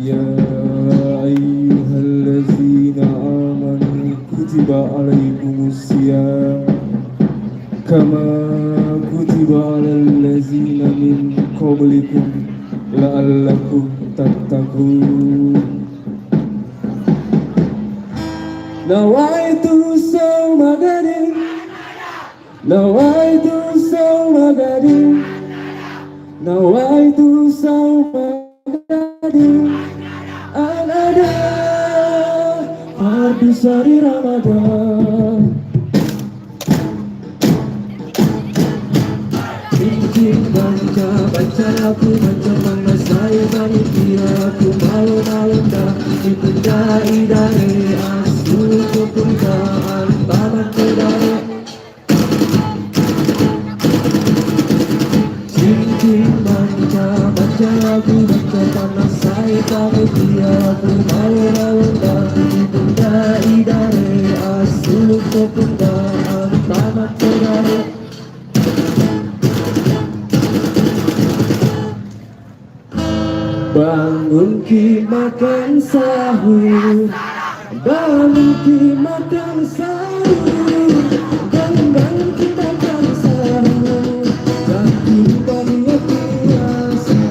Ya ayyuhallazina amanu kutiba alaikumusiyam kama kutiba alal ladzina min qablikum la'allakum tattaqun. Nawaitu sawma gadin, nawaitu sawma gadin, nawaitu sawma gadin. Al-ada Fardu Sari Ramadan. Cincin baca aku baca bangga saya panitia aku malu-malu dah dipendai dari asu kepuntaan taman kedai. Cincin baca aku baca bangga saya panitia aku malu-malu dah dipendai dari asu kepuntaan taman kedai. Bangun ki makan sahur, bangun ki makan sahur, bangun ki makan sahur. Kaki banyak biasa,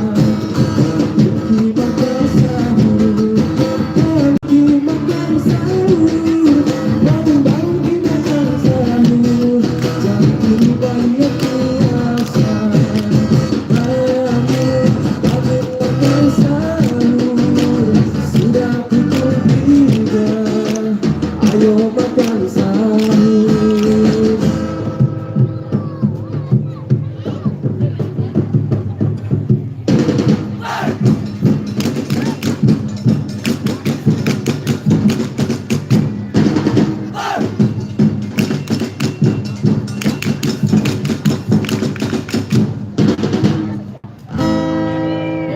bangun ki makan sahur, bangun ki makan sahur, bangun ki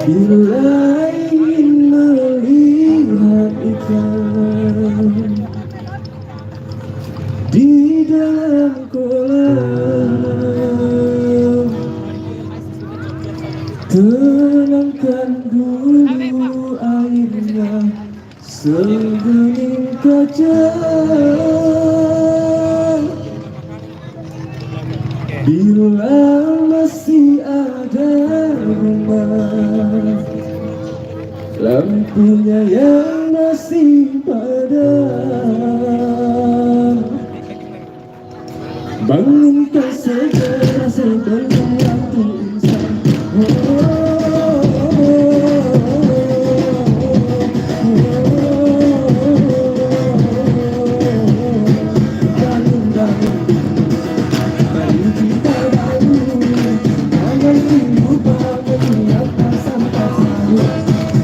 Bila ingin melihat ikan di dalam kolam, tenangkan dulu airnya sebening kaca. Bila masih ada rumah, lampunya yang masih padam, bangunkan segera sebelum waktu insan. Bangun, bangun, mari kita bangun, jangan lupa menyiapkan sampai sahur.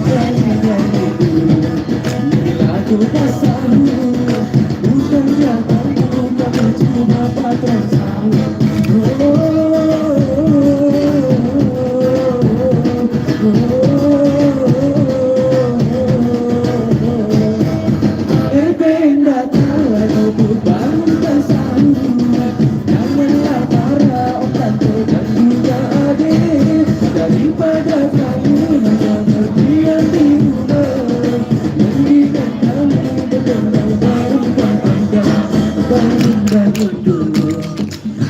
Nyanyi dulu, ini lagu sahur, bukan jatah bukan cuma patron sahur. Daripada kamu hanya berdiam di rumah, mendingan kamu berdenang-denang anda. Bangun, bangun dulu,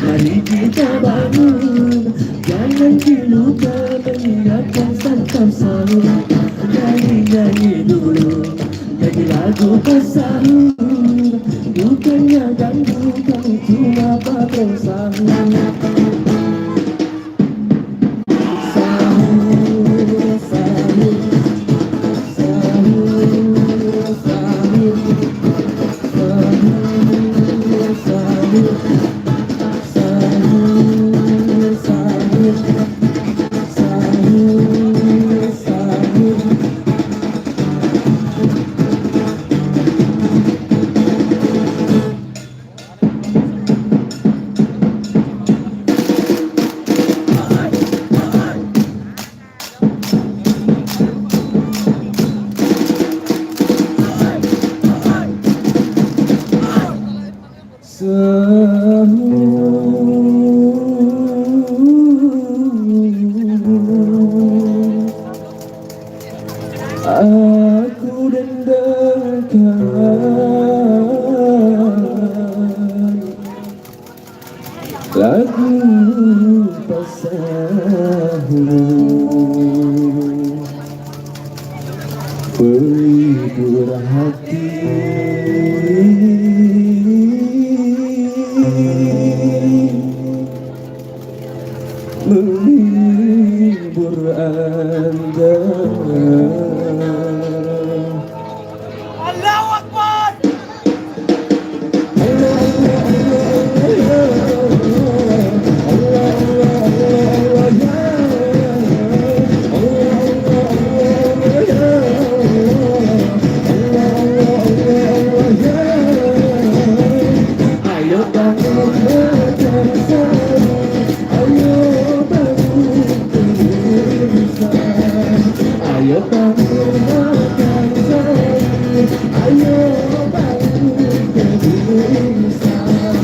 mari kita bangun, jangan dilupa menyiapkan santap sahur. Nyanyi dulu, nyanyi lagu sahur, bukannya ganggu kamu cuma patron sahur. Aku dengarkan lagu pasahulu, penghibur hati, menghibur anda. Ayo bangun makan sahur, ayo bangun kebiasaan.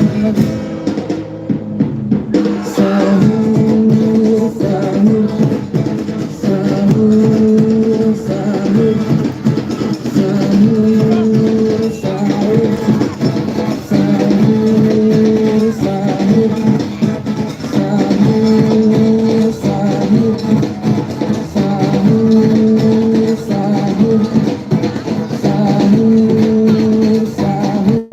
Sahur, sahur, sahur, sahur, sahur, sahur, sahur, sahur, sahur, sahur.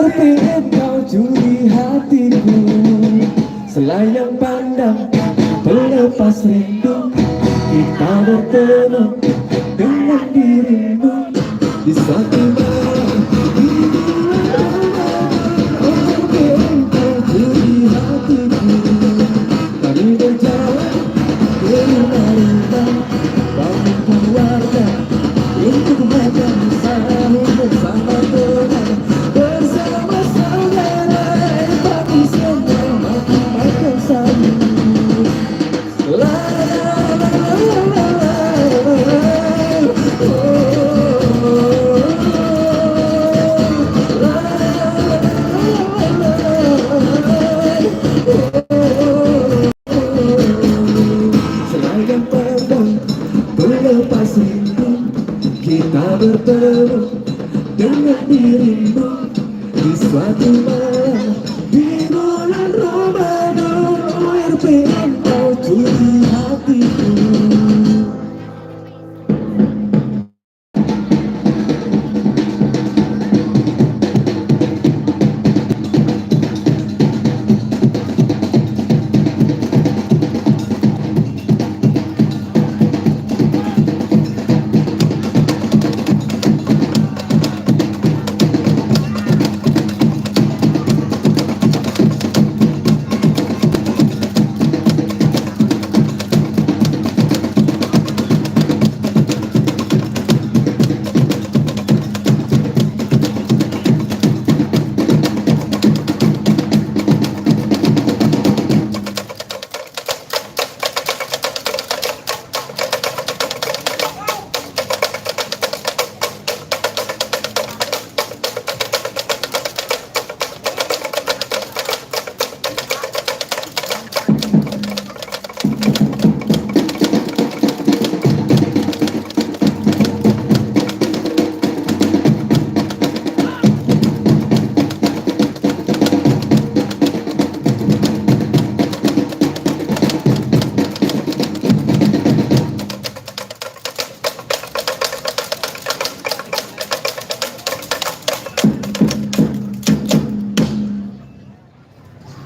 RPM kau curi hatiku, selayang pandang pelepas rindu, kita bertemu dengan dirimu di suatu malam di bulan. RPM kau curi hatiku, kami berjalan ke rumah, bangun keluarga untuk makan sahur bersama teman, bersama-sama. kita bertemu dengan dirimu di suatu malam di bulan Ramadan. ORP engkau curi hatiku.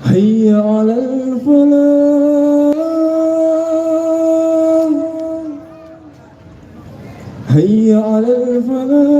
Hayya 'alal falah, hayya 'alal falah.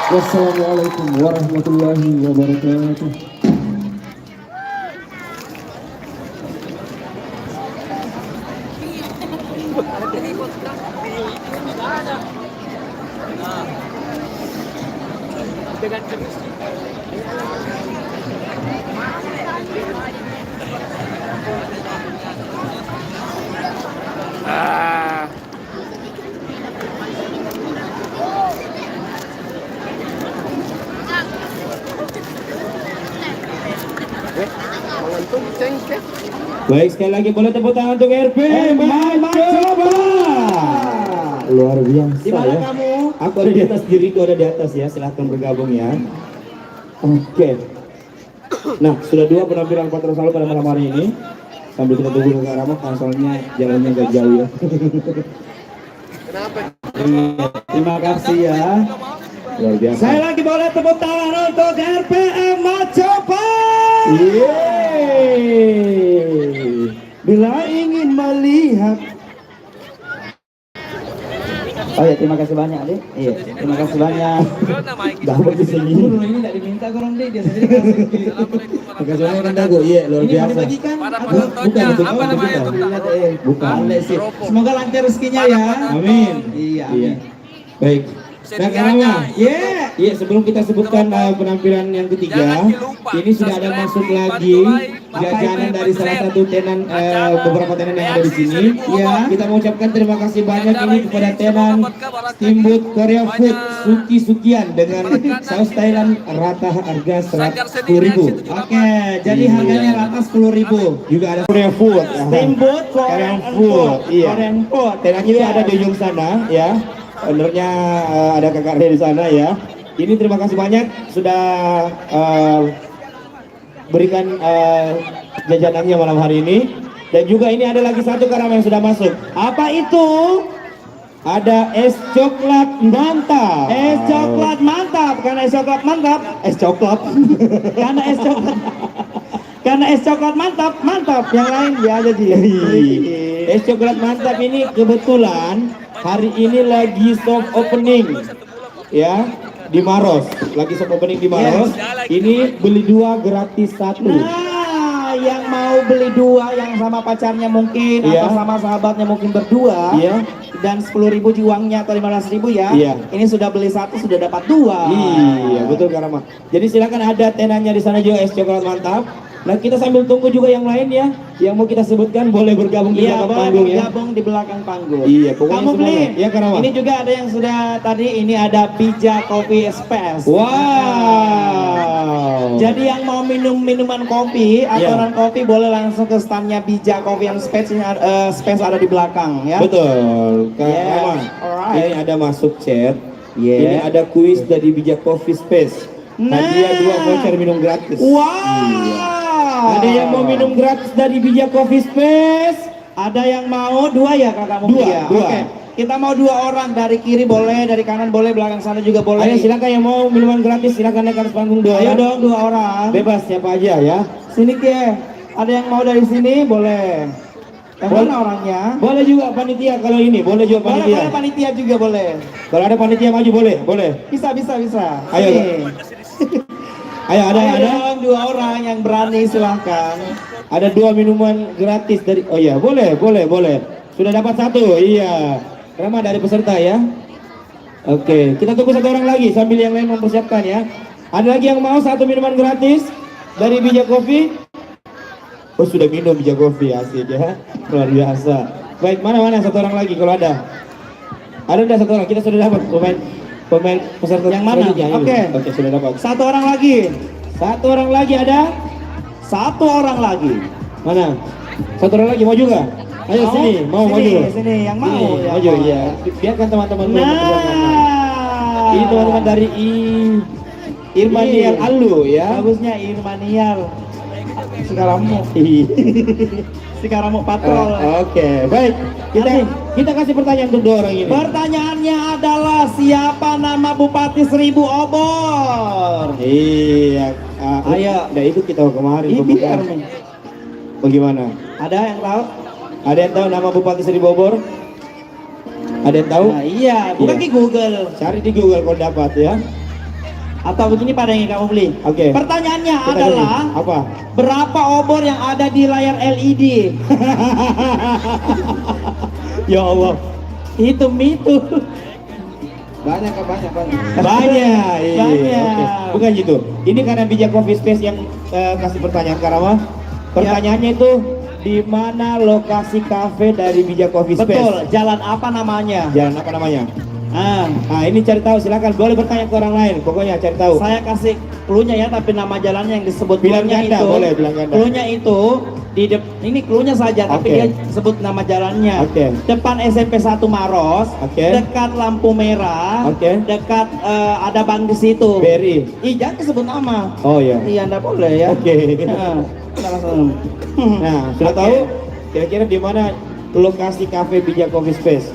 Wassalamualaikum warahmatullahi wabarakatuh. Baik, sekali lagi boleh tepuk tangan untuk RP Mencoba. Luar biasa. Di mana ya. kamu? Aku ada di atas, diriku ada di atas ya. Silahkan bergabung ya. Oke. Nah, sudah dua penampilan Patron Salo pada malam hari ini. Sambil kita tunggu ke arah soalnya jalannya agak jauh ya. Kenapa? Terima kasih ya. Luar biasa. Saya lagi boleh tepuk tangan untuk RPM Mencoba. Yeay. Bila ingin melihat. Oh ya, terima kasih banyak deh. Iya, terima kasih banyak. Dapat di sini. Dulu ini tidak diminta kurang deh, dia sendiri kasih. Terima kasih banyak Kang Dago. Iya, luar Ini mau biasa. dibagikan? Para Atau- penontonnya, bukan, apa namanya? bukan. Lihat, Bukan. Boleh sih. Semoga lancar rezekinya ya. Amin. Iya, Iya. amin. Baik. Nah, Karama, Yeah. iya sebelum kita sebutkan penampilan yang ketiga, ini sudah ada masuk lagi jajanan dari salah satu tenan beberapa tenan yang ada di sini. Ya, kita mengucapkan terima kasih banyak ini kepada tenan Steamboat Korea Food Suki Sukian dengan saus Thailand rata harga 110.000. Oke, jadi harganya rata 10.000. Juga ada Korea Food, Steamboat Korean Food, iya. Korean Food. Tenannya itu ada di ujung sana ya. Ownernya ada kakaknya di sana ya. Ini terima kasih banyak sudah berikan jajanannya malam hari ini. Dan juga ini ada lagi satu Karama yang sudah masuk. Apa itu? Ada es coklat mantap. Es coklat mantap. Karena es coklat mantap. Es coklat. Karena es coklat. Karena es coklat mantap, mantap. Yang lain dia aja dia. Es coklat mantap ini kebetulan hari ini lagi soft opening ya di Maros. Lagi soft opening di Maros. Ini beli 2 gratis 1. Nah, yang mau beli 2 yang sama pacarnya mungkin Iya. atau sama sahabatnya mungkin berdua. Iya. Dan 10.000 uangnya atau 15.000 ya. Iya. Ini sudah beli 1 sudah dapat 2. Iya, betul Karama. Jadi silakan ada tenannya di sana juga es coklat mantap. Nah, kita sambil tunggu juga yang lain ya. Yang mau kita sebutkan boleh bergabung di Iya, belakang boleh panggung ya. bergabung di belakang panggung. Iya, pokoknya Kamu beli. semuanya. Iya, Karama. Ini juga ada yang sudah tadi ini ada Bija Coffee Space. Wow. Jadi yang mau minum minuman kopi atau Iya. non kopi boleh langsung ke standnya Bija Coffee yang Space Space ada di belakang ya. Betul. Yes, Karama. alright. Ini ada masuk chat. Yeah. Ini ada kuis dari Bijak Coffee Space. Hadiah 2 voucher minum gratis. Wow. Iya. Ada yang mau minum gratis dari Bijak Coffee Space? Ada yang mau 2 ya kakak mungkin Dua, ya? dua. Oke. Kita mau 2 orang, dari kiri boleh, dari kanan boleh, belakang sana juga boleh. Ayo silakan yang mau minuman gratis silakan naik ke atas panggung 2 Ayo orang. dong 2 orang. Bebas siapa aja ya. Sini Kie. Ada yang mau dari sini boleh. Yang Boleh. mana orangnya? Boleh juga panitia kalau ini, boleh juga Boleh, panitia. boleh panitia juga boleh. Kalau ada panitia maju boleh, boleh. Bisa. Ayo, Sini. Ayo ada Ayo ada dong 2 orang yang berani silahkan. ada 2 minuman gratis dari. Oh iya, boleh. Sudah dapat 1. Iya. Rama dari peserta ya. Oke, kita tunggu 1 orang lagi sambil yang lain mempersiapkan ya. Ada lagi yang mau 1 minuman gratis dari Bijak Coffee? Oh sudah minum Bijak Coffee, asik ya. Luar biasa. Baik, mana 1 orang lagi kalau ada. Ada enggak 1 orang? Kita sudah dapat pemain peserta Yang mana? selanjutnya. Oke. Oke, sudah dapat. 1 orang lagi. 1 orang lagi ada? 1 orang lagi. Mana? 1 orang lagi mau juga? Ayo Mau? sini, mau maju. Sini, yang mau. Sini, yang maju mau. ya. Biarkan teman-teman dulu mempersiapkan. Nah. Ini teman-teman dari Irmanial Iya. Alu ya. Bagusnya Irmanial. Sekarang mau Oh, patrol. Oke, baik. Kita kasih pertanyaan untuk 2 orang ini. Pertanyaannya adalah siapa nama Bupati 1000 Obor? Iya. Ayo. Nah itu kita kemarin Ini pintar pembukaan. nih. Bagaimana? Ada yang tahu? Ada yang tahu nama Bupati 1000 Obor? Ada yang tahu? Nah, iya, bukan Iya. di Google. Cari di Google kalau dapat ya. Atau begini pada yang kamu beli. Oke. Pertanyaannya Kita adalah ganti. Apa? berapa obor yang ada di layar LED? Ya Allah. Hitung itu. Banyak. Iya. Banyak. Oke. Bukan gitu. Ini karena Bijak Coffee Space yang kasih pertanyaan Karama. Pertanyaannya itu di mana lokasi kafe dari Bijak Coffee Space? Betul. Jalan apa namanya? Jalan apa namanya? Ah, Nah ini cari tahu silakan boleh bertanya ke orang lain. Pokoknya cari tahu. saya kasih clue-nya ya, tapi nama jalannya yang disebut Bilang clue-nya ganda, itu. boleh bilang ganda. Clue-nya itu ini clue-nya saja, tapi Oke. dia sebut nama jalannya. Oke. Depan SMP 1 Maros, Oke. dekat lampu merah, Oke. dekat ada bank di situ. Berry. Ih, jangan sebut nama. Oh ya. Iya, enggak boleh ya. Oke. Nah, kita langsung. Nah sudah Oke. tahu kira-kira di mana lokasi kafe Bijak Coffee Space?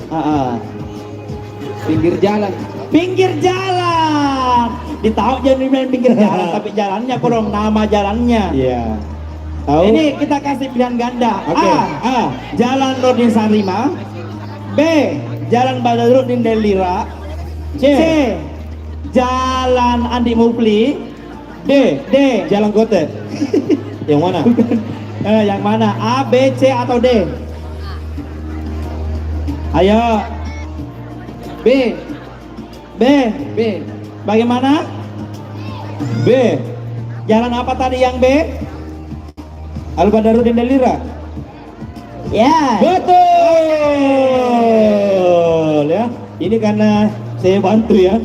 Pinggir jalan. Pinggir jalan. Ditahu jangan dibilang pinggir jalan, tapi jalannya kurang nama jalannya. Iya. Tahu? Ini kita kasih pilihan ganda. Oke. A. Jalan Nurdin Sarima. B. Jalan Badrudin Delira. C. Jalan Andi Mufli. D. D. Jalan Kote. Yang mana? Yang mana? A, B, C atau D? Ayo. B. B. B. Bagaimana? B. Jalan apa tadi yang B? Al-Badarudin Dalira. Ya. Betul ya. Ini karena saya bantu ya.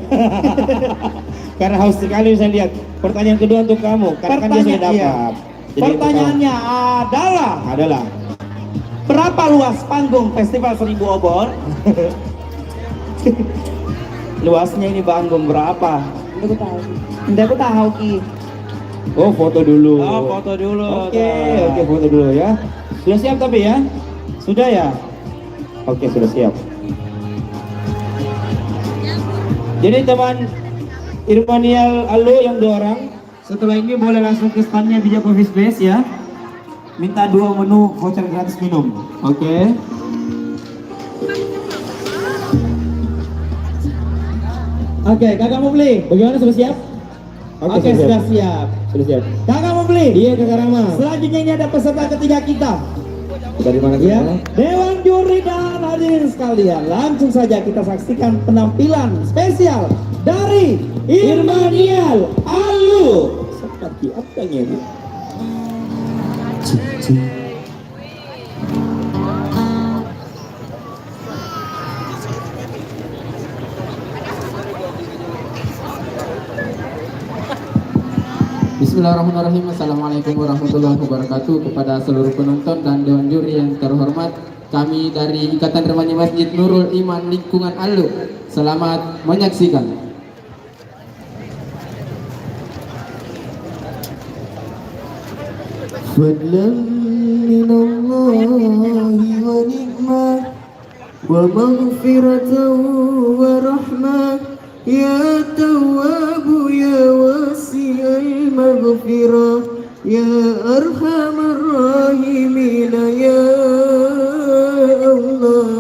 Karena haus sekali saya lihat. Pertanyaan kedua untuk kamu. Karena kan dia sudah dapat. Iya. Jadi Pertanyaannya adalah berapa luas panggung Festival 1000 Obor? Luasnya ini panggung berapa? Tidak aku tahu Ki. Oh, foto dulu. Oh, foto dulu. Oke, foto dulu ya. Sudah siap tapi ya? Sudah ya? Oke, sudah siap. Jadi teman Irfanial Alu yang 2 orang, setelah ini boleh langsung ke standnya Bijak Coffee Space ya. Minta 2 menu voucher gratis minum. Oke. Oke, kakak mau beli? Bagaimana, sudah siap? Oke, sudah siap. Sudah siap. Kakak mau beli? Iya, Kakak Rama. Selanjutnya ini ada peserta ketiga kita. Dari mana Ya, semua? Dewan Juri dan hadirin sekalian, langsung saja kita saksikan penampilan spesial dari Irmanial Alu. Seperti apa ini? Bismillahirrahmanirrahim. Assalamualaikum warahmatullahi wabarakatuh. Kepada seluruh penonton dan dewan juri yang terhormat, kami dari Ikatan Remaja Masjid Nurul Iman Lingkungan Alu, selamat menyaksikan. Fadlan minallahi wa nikmah wa maghfiratan wa rahmah. Ya Tawwabu ya wasi'al maghfirah, ya arhamar rahimin ya Allah.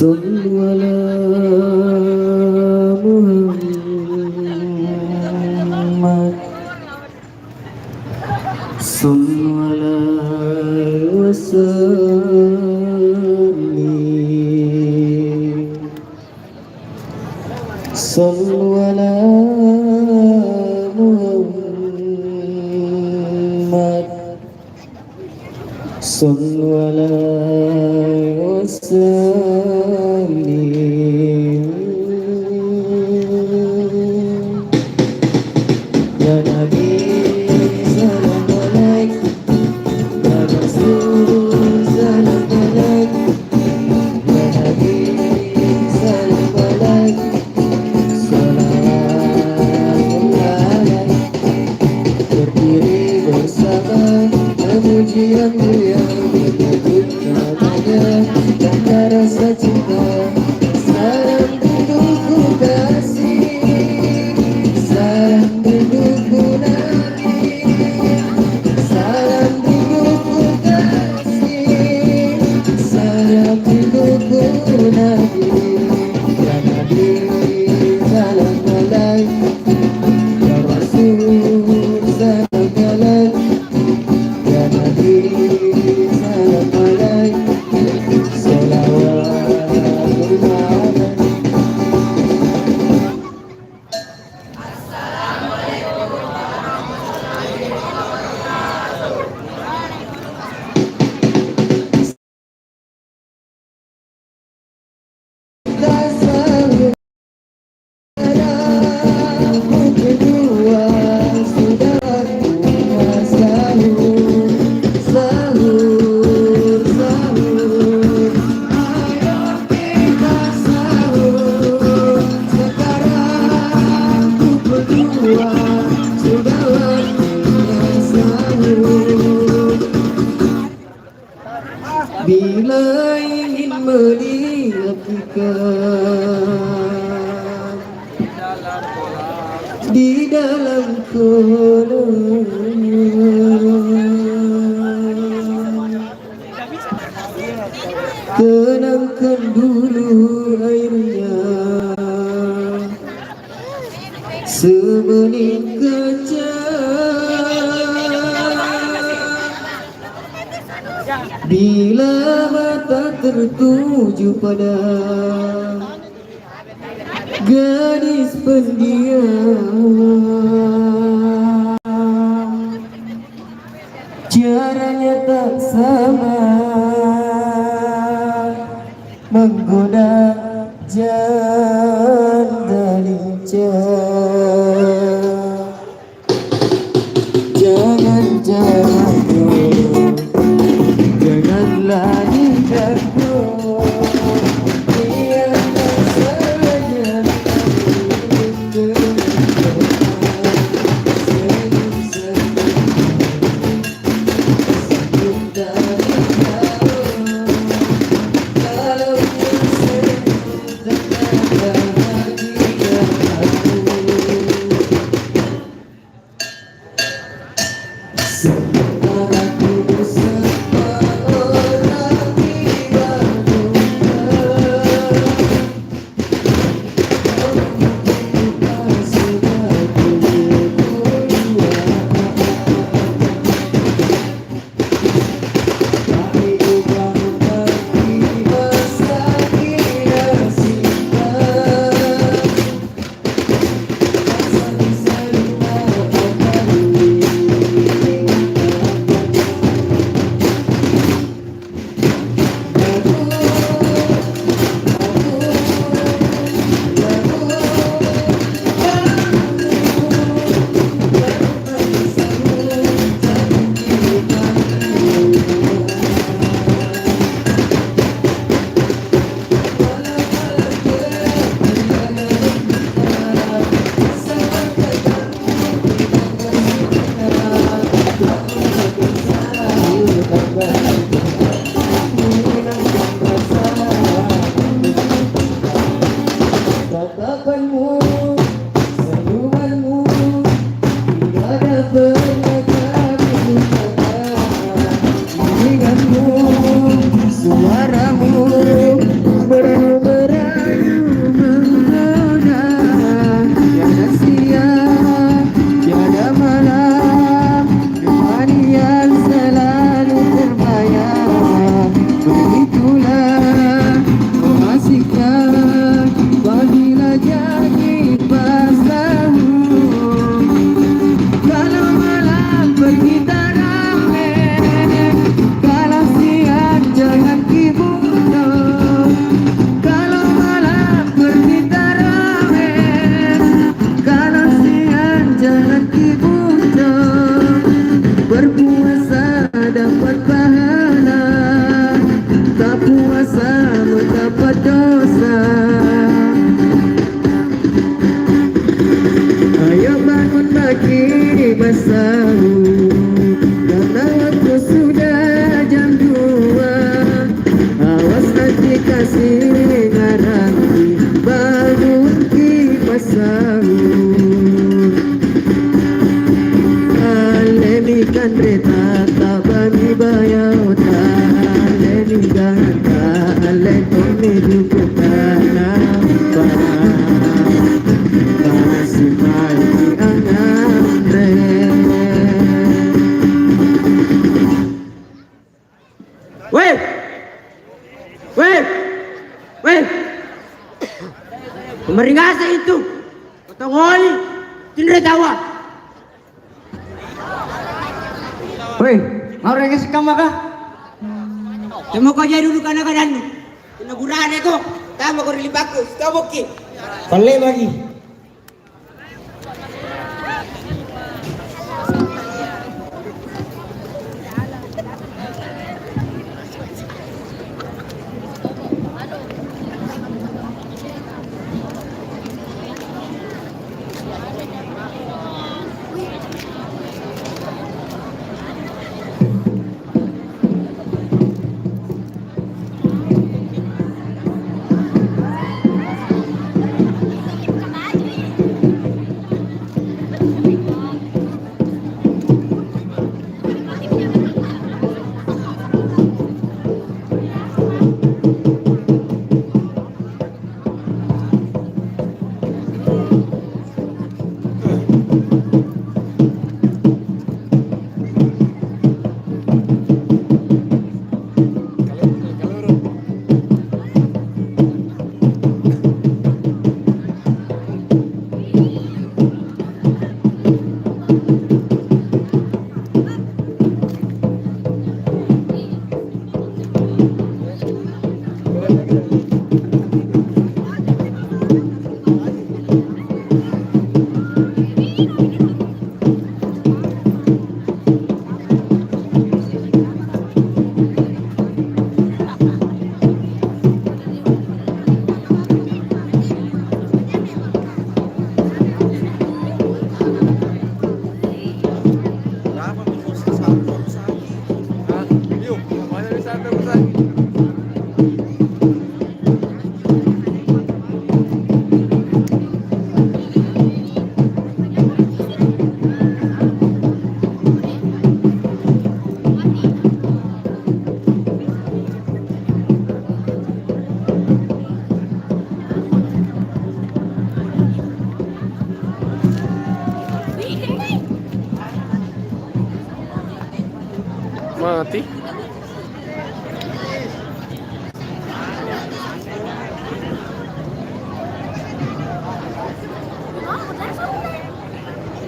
Sallu ala Muhammad, sallu ala wasallim, sallu ala Muhammad, sallu ala wasallim. Ya Nabi salam alaik, ya Rasul salam alaik, ya Nabi salam alaik, salawatullah alaik. Berdiri bersama memuji yang mulia, menyebut namanya dan di dalam kolam. Tenangkan dulu airnya, sebening kaca. Bila mata tertuju pada gadis pendiam, caranya tak sama, menggoda janda lincah. Jangan-jangan janganlah nikahku, biarkan saja tatapanmu, senyumanmu, tidak ada pernah kami lupakan. Iringanmu, suaramu, merayu menggoda. Tiada siang, tiada malam, kemanian selalu terbayang. Begitulah mengasihkan bila jadi pas tahu. Kalau malam pergi tak rame, kalau siang jangan kibuno. Kalau malam pergi tak rame, kalau siang jangan kibuno. Berpuasa dapat pahala, tak puasa mendapat dosa. Ayo bangun pagi bersahur, karena waktu sudah jam 2. Awas nanti kasih ngarangi, bangun kipas sahur. Alemikan reta tabani bayauta, alemikan reta alekoni dukutana para. Weh, weh, weh, pemeringasa itu, potongoli, tindre tawa. Weh, mau rengas kama ka? Temo ko jadi dulu kana kadan. Pinaguraan ko, tama ko rilibako, stop ki. Pale lagi. Mati.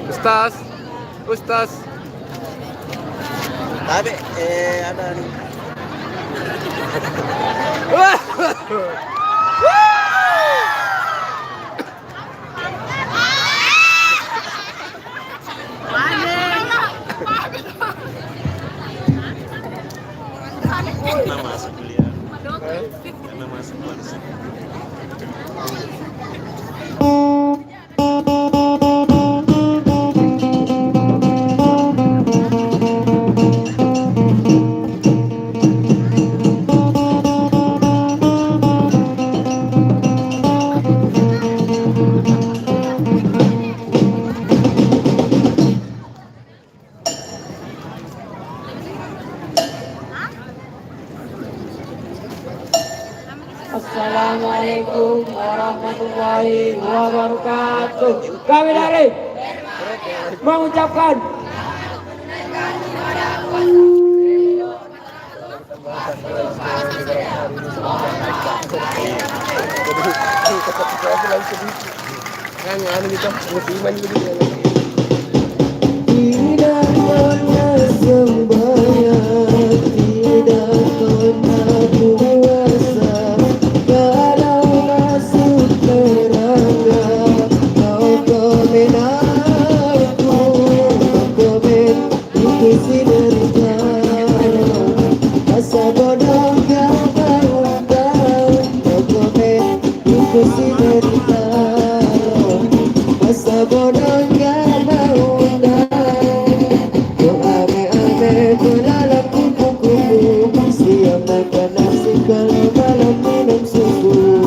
Ustaz, Ustaz. Tapi ada nih. Assalamualaikum warahmatullahi wabarakatuh. Kami dari mengucapkan Yang anu gitu, musiman gitu. Tidak pernah sembahyang, tidak pernah puasa. Kalau masuk neraka, kau komen aku, komen itu si derita. Masa bodoh kau tahu, kau komen itu si derita. Masa bodoh gak mau tahu. Kau ame-ame dalam kupu-kupu, siap makan nasi kalau malam minum susu.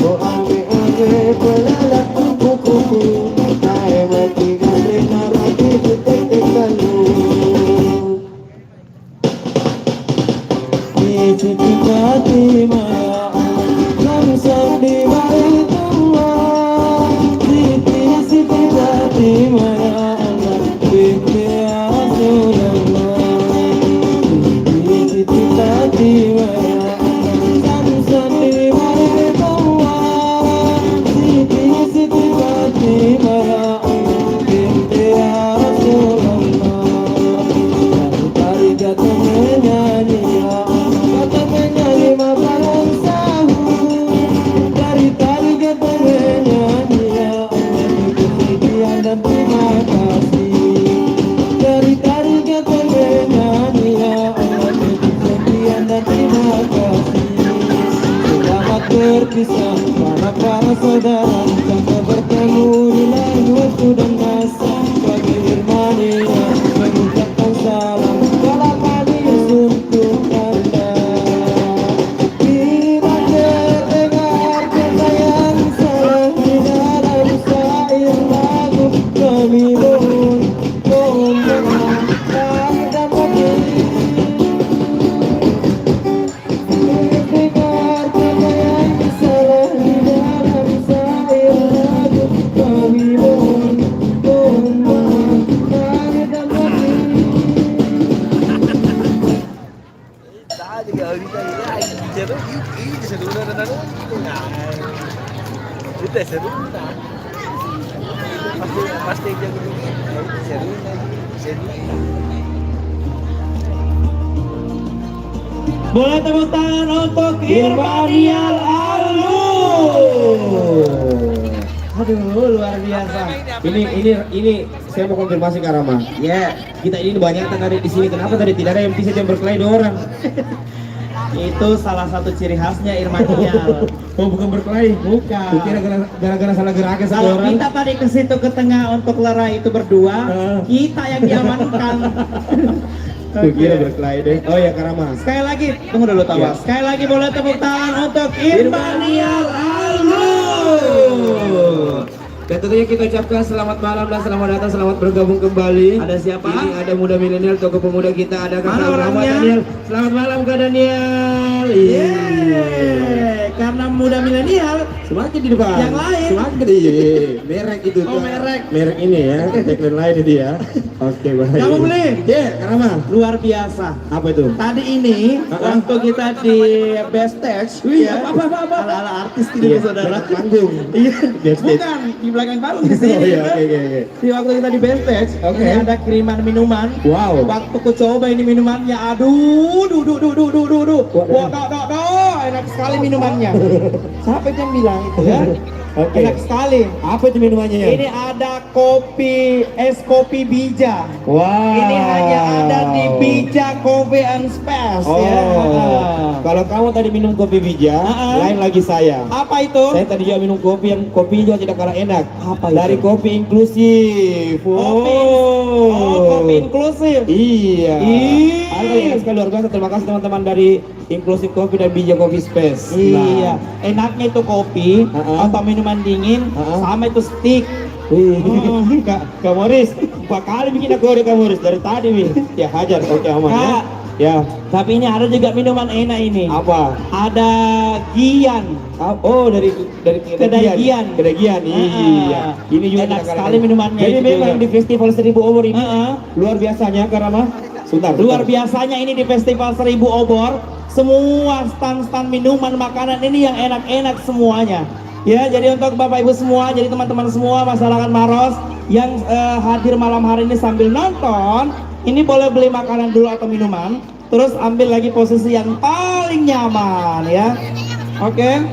Kau ame-ame dalam kupu-kupu, air mati gandri narati putek kalu. Di Fatima, langsung di Baitullah. Siti Fatima ya Allah, binti Rasulullah. Siti Fatima ya Allah, langsung di Baitullah. Siti Fatima ya Allah, binti Rasulullah. Dari jatuh menyanyi ya Allah, jatuh menyanyi malam sahur. Dari tadi jatuh menyanyi ya Allah, kemudian dan terima kasih. Dari tadi jatuh menyanyi ya Allah, kemudian dan terima kasih. Selamat berpisah para saudara, sampai bertemu di lain waktu dan masa. Bagi Irmania mengucapkan salam dalam hati untuk Anda. Bila terdengar kata yang salah di dalam syair lagu, kami mohon maaf dan maafkan. Dengar kata yang salah di dalam syair lagu, kami mohon maaf dan maafkan. Tadi kau kita ini seru, ini seru dan itu seru. Pasti jago seru seru. Boleh tepuk tangan untuk Irmanial Alu. Aduh, luar biasa. Ini saya mau konfirmasi ke Rama. Ya, kita ini banyak tadi di sini. Kenapa tadi tidak ada yang bisa jam berkelahi 2 orang? Itu salah satu ciri khasnya Irmanial. Oh, bukan berkelahi? Bukan. Kira gara-gara salah gerakan satu Kalau orang. kita tadi ke situ ke tengah untuk lerai itu berdua, kita yang diamankan. Kira berkelahi deh. Oh ya, Karama. Sekali lagi, tunggu dulu Tawa. Ya. Sekali lagi boleh tepuk tangan untuk Irmanial Alu. Dan tentunya kita ucapkan selamat malam dan selamat datang, selamat bergabung kembali. Ada siapa? Ini ada muda milenial, tokoh pemuda kita, ada Kakak Mana Muhammad orangnya? Daniel. Selamat malam Kak Daniel. milenial. Karena muda milenial, Semakin di depan. Yang lain. Semakin iya. Merek itu. Oh, tuh. merek. Merek ini ya. Tagline lain itu ya. Oke, baik. Kamu beli? Ya, Karama. luar biasa. Apa itu? Tadi ini waktu kita di best stage, ya, ala-ala artis ini Iya, saudara. belakang panggung. Iya, Backstage. bukan di belakang panggung di sini. Oh iya, ya. oke. Di waktu kita di best stage, Oke. ini ada kiriman minuman. Wow. Waktu ku coba ini minumannya, aduh, wah, enak sekali minumannya. Siapa yang bilang itu ya? Oke. Enak sekali. Apa itu minumannya ya? Ini ada es kopi Bija. Wow. Ini hanya ada di Bija Coffee and Space Oh. ya. Kalau kamu tadi minum kopi bija, lain lagi saya. Apa itu? Saya tadi juga minum kopi yang kopinya juga tidak kalah enak. Apa itu? Dari kopi inklusif. Kopi inklusif. Iya. Ih. Enak sekali, luar biasa. Terima kasih teman-teman dari Inklusif Kopi dan Bija Coffee Space. Iya, enaknya itu kopi atau minuman dingin sama itu stick. Kak Moris, 4 kali bikin aku udah Kak Moris dari tadi nih. Ya hajar, oke aman ya. Kak. Ya. Tapi ini ada juga minuman enak ini. Apa? Ada Gian. Oh, dari Kedai Gian. Kedai Gian. Iya. Ini juga enak tidak kalah sekali enak. minumannya. Jadi itu memang juga. di Festival 1000 Obor ini Heeh. luar biasanya karena Sultan. Luar biasanya ini di Festival 1000 Obor, semua stand-stand minuman makanan ini yang enak-enak semuanya. Ya, jadi untuk Bapak Ibu semua, jadi teman-teman semua masyarakat Maros yang hadir malam hari ini sambil nonton, ini boleh beli makanan dulu atau minuman, terus ambil lagi posisi yang paling nyaman ya. Oke.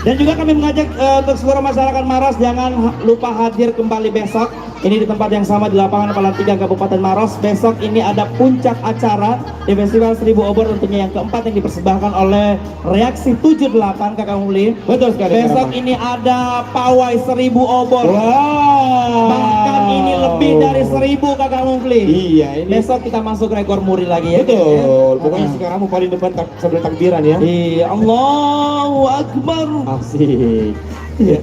Dan juga kami mengajak untuk seluruh masyarakat Maros jangan lupa hadir kembali besok. Ini di tempat yang sama di lapangan Palang 3 Kabupaten Maros. Besok ini ada puncak acara di Festival 1000 Obor, tentunya yang keempat yang dipersembahkan oleh Reaksi 78 Kakak Muli. Betul sekali. Besok ini ada pawai 1000 Obor. Wow. Bahkan ini lebih dari 1000 Kakak Muli. Iya, ini Besok kita masuk rekor muri lagi ya. betul. Pokoknya sekarang kamu paling depan sambil takbiran ya. Iya, Allahu Akbar. Asik. Ya.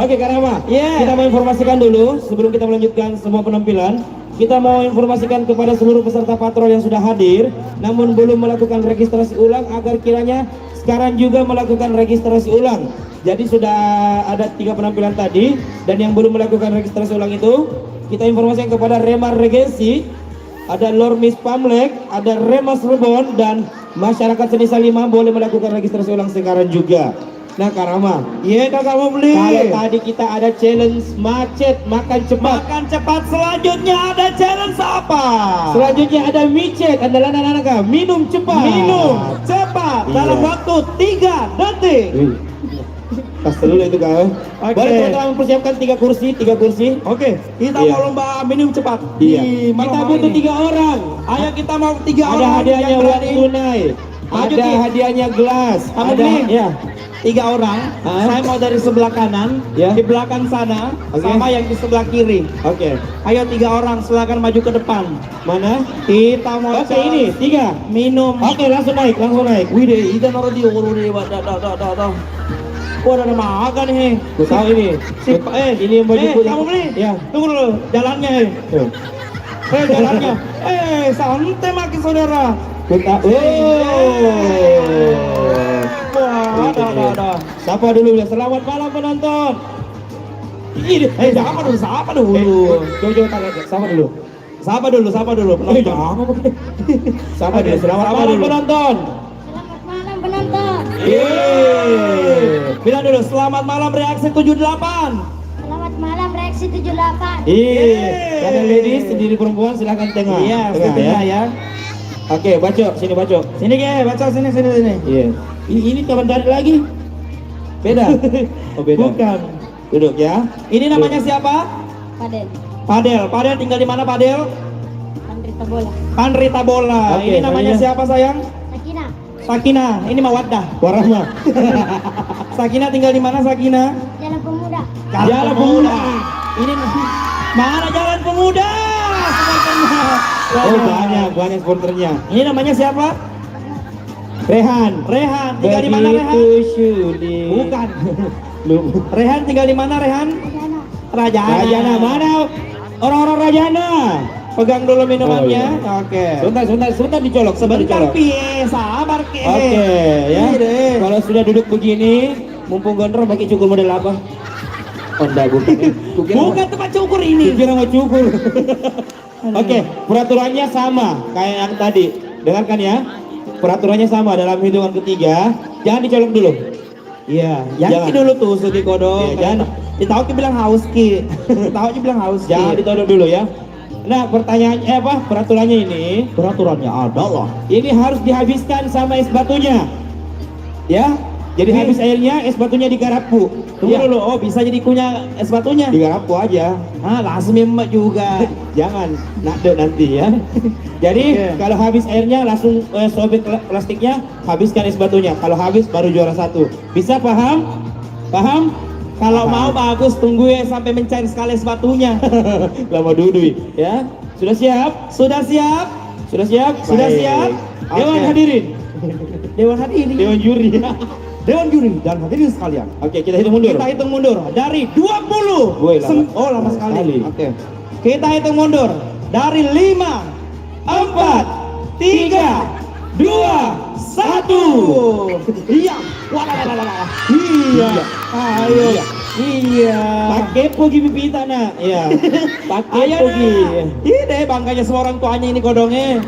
Oke Kak Rama, Yeah. kita mau informasikan dulu sebelum kita melanjutkan semua penampilan. Kita mau informasikan kepada seluruh peserta patrol yang sudah hadir namun belum melakukan registrasi ulang agar kiranya sekarang juga melakukan registrasi ulang. Jadi sudah ada 3 penampilan tadi dan yang belum melakukan registrasi ulang itu kita informasikan kepada Remar Regensi, ada Lormis Pamlek, ada Remas Rebon dan masyarakat Seni Salima boleh melakukan registrasi ulang sekarang juga. Nah Kak Rama, Iya, Kakak mau beli. kalau tadi kita ada challenge macet makan cepat, Makan cepat, selanjutnya ada challenge apa? selanjutnya ada micet adalah anak-anak minum cepat. Minum cepat dalam Iya. waktu 3 detik. Tas dulu itu kau. Oke. Boleh teman-teman mempersiapkan 3 kursi. Oke, kita Iya. mau lomba minum cepat. Iya. Di malam Kita hari butuh ini. 3 orang. Ayo kita mau 3 Ada orang hadiahnya yang uang berani. tunai. Maju, Ada Ki. hadiahnya gelas. Kamu Ada beli? ya. 3 orang. Saya mau dari sebelah kanan, Ya. di belakang sana, Oke. sama yang di sebelah kiri. Oke. Ayo 3 orang, silakan maju ke depan. Mana? Kita mau Oke, ini 3. minum. Oke, langsung naik. Wih deh, itu noro di ulu deh, dah. Wah, ada makan nih. Ku tahu ini. Ini yang baju putih. kamu beli? Ya. Tunggu dulu, jalannya. Tuh. Jalannya. Santai makin saudara. Ku tahu. Wah, ada. Sapa dulu ya. Selamat malam penonton. Ini, sapa dulu. Coba tangan. Sapa dulu. Sapa dulu. Penonton. Sapa Oke, dulu. Selamat sapa malam dulu. penonton. Selamat malam penonton. Bilang dulu, selamat malam Reaksi 78. Selamat malam Reaksi 78. Karena ladies sendiri perempuan silahkan tengah. Iya, Tengah tengah ya. Oke, baca. Sini baca. Sini ke, baca sini. Iya. Ini kapan dari lagi? Beda. Oh beda. Bukan. Duduk ya. Ini namanya siapa? Padel. Padel tinggal di mana Padel? Andrita Bola. Panrita Bola. Oke, Ini namanya selanjutnya. siapa sayang? Sakina. Sakina. Ini Mawaddah. Warahma. Sakina tinggal di mana Sakina? Jalan Pemuda. Jalan Pemuda. Ini mana Jalan Pemuda? Oh banyak sponsornya. Ini namanya siapa? Rehan. Rehan. Tinggal di mana Rehan? Begitu sulit. Bukan. Lu. Rehan tinggal di mana Rehan? Jana. Rajana. Rajana mana? Orang-orang Rajana. Pegang dulu minumannya. Oke. Sebentar dicolok, Sebentar Pie, sabar Ki. Oke, ya. Iya. Kalau sudah duduk begini, mumpung gondrong pakai cukur model apa? Oh, enggak, bukan. Bukan tempat cukur ini. Kira mau cukur. Oke, peraturannya sama kayak yang tadi. Dengarkan ya. Peraturannya sama dalam hitungan ketiga. Jangan dicolok dulu. Iya, Yang dulu tuh Suki Kodok. Iya, jangan. Ditahu Ki bilang haus Ki. Ditahu Ki bilang haus Ki. Jangan ditodong dulu ya. Nah, pertanyaannya peraturannya ini. Peraturannya adalah Ini harus dihabiskan sama es batunya. Ya. Jadi habis airnya, es batunya digarap, Bu. Tunggu Ya, dulu. Oh, bisa jadi kunyah es batunya. digarap Bu aja. Ah, langsung emak juga. Jangan nakde nanti ya. Jadi Oke. kalau habis airnya langsung sobek plastiknya, habiskan es batunya. Kalau habis baru juara satu. Bisa paham? Paham? Kalau mau bagus tunggu ya sampai mencair sekali es batunya. Lama dudui ya. Sudah siap? Sudah siap? Sudah siap? Sudah Baik. siap? Dewan Oke. hadirin. Dewan hadirin. Dewan juri. Dewan juri dan hadirin sekalian. Oke, kita hitung mundur. Kita hitung mundur dari 20. Woi, lama. Oh, lama sekali. Sekali. Oke. Kita hitung mundur dari 5 4 3 2 1. Iya. Walah. Iya. Ayo. Iya. Pakai pogi pipita nak. Iya. Pakai Ayo pogi. nah. Ini deh bangkanya semua orang tuanya ini kodongnya.